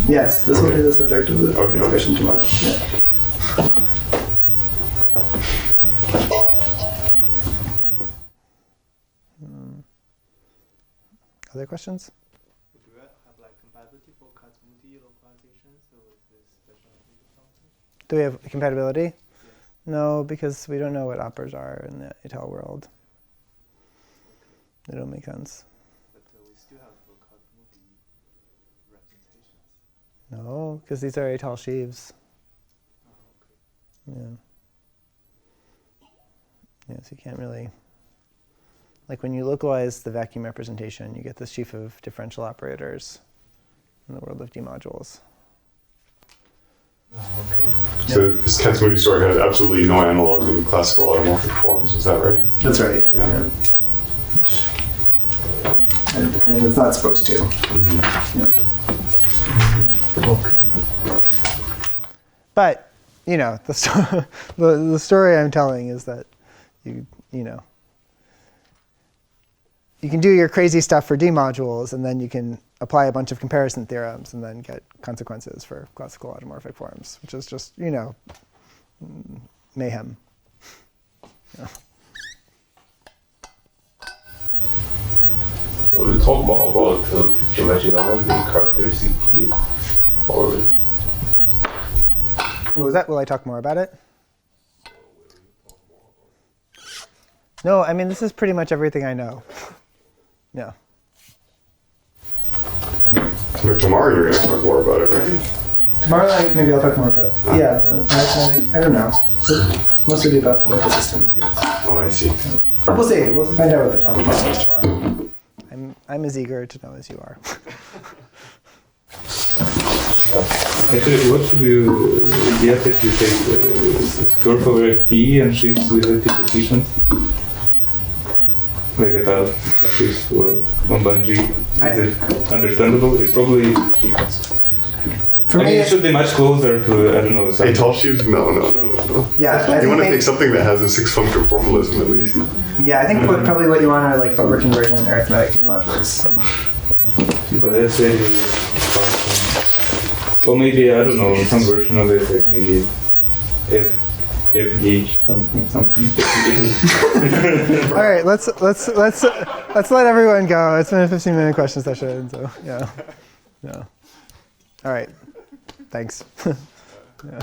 yes, this will Okay. be the subject of the Okay. discussion tomorrow. Yeah. Other questions? Do you have like compatibility for Katsumoto localizations with this special function? Do we have compatibility? No, because we don't know what operas are in the Ital world. They don't make sense. But we still have Katsumoto representations. No, because these are Ital sheaves. Oh, okay. Yeah. Yeah, so you can't really, like when you localize the vacuum representation, you get this sheaf of differential operators in the world of D modules. Oh, okay. So this Katsumoto story has absolutely no analogs in classical automorphic forms. Is that right? That's right. Yeah. And it's not supposed to. But, you know, the story I'm telling is that you know, you can do your crazy stuff for D modules, and then you can apply a bunch of comparison theorems and then get consequences for classical automorphic forms, which is just, you know, mayhem. Yeah. Will you talk about geometric element in characteristic P? Or What was that? Will I talk more about it? No, I mean, this is pretty much everything I know. Yeah. But tomorrow you're going to talk more about it, right? Tomorrow night, maybe I'll talk more about it. Yeah, I don't know. So mostly about what the system is. Oh, I see. But we'll see. We'll find out what the talk is tomorrow. I'm as eager to know as you are. Actually, what should you get if you take curve over P and shifts with the P positions? Like about shifts for 1 by G. Is it understandable? It's probably. For I me, mean, it should be much closer to, I don't know, some. Ital sheaves? No. yeah, I You think want to maybe- pick something that has a 6-function formalism at least. yeah, I think probably what you want are like over conversion and arithmetic modules. But let's say function. Or maybe, I don't know, some version of it, like maybe if gauge something. All right, let's let everyone go. It's been a 15-minute question session, so yeah. All right, thanks. Yeah.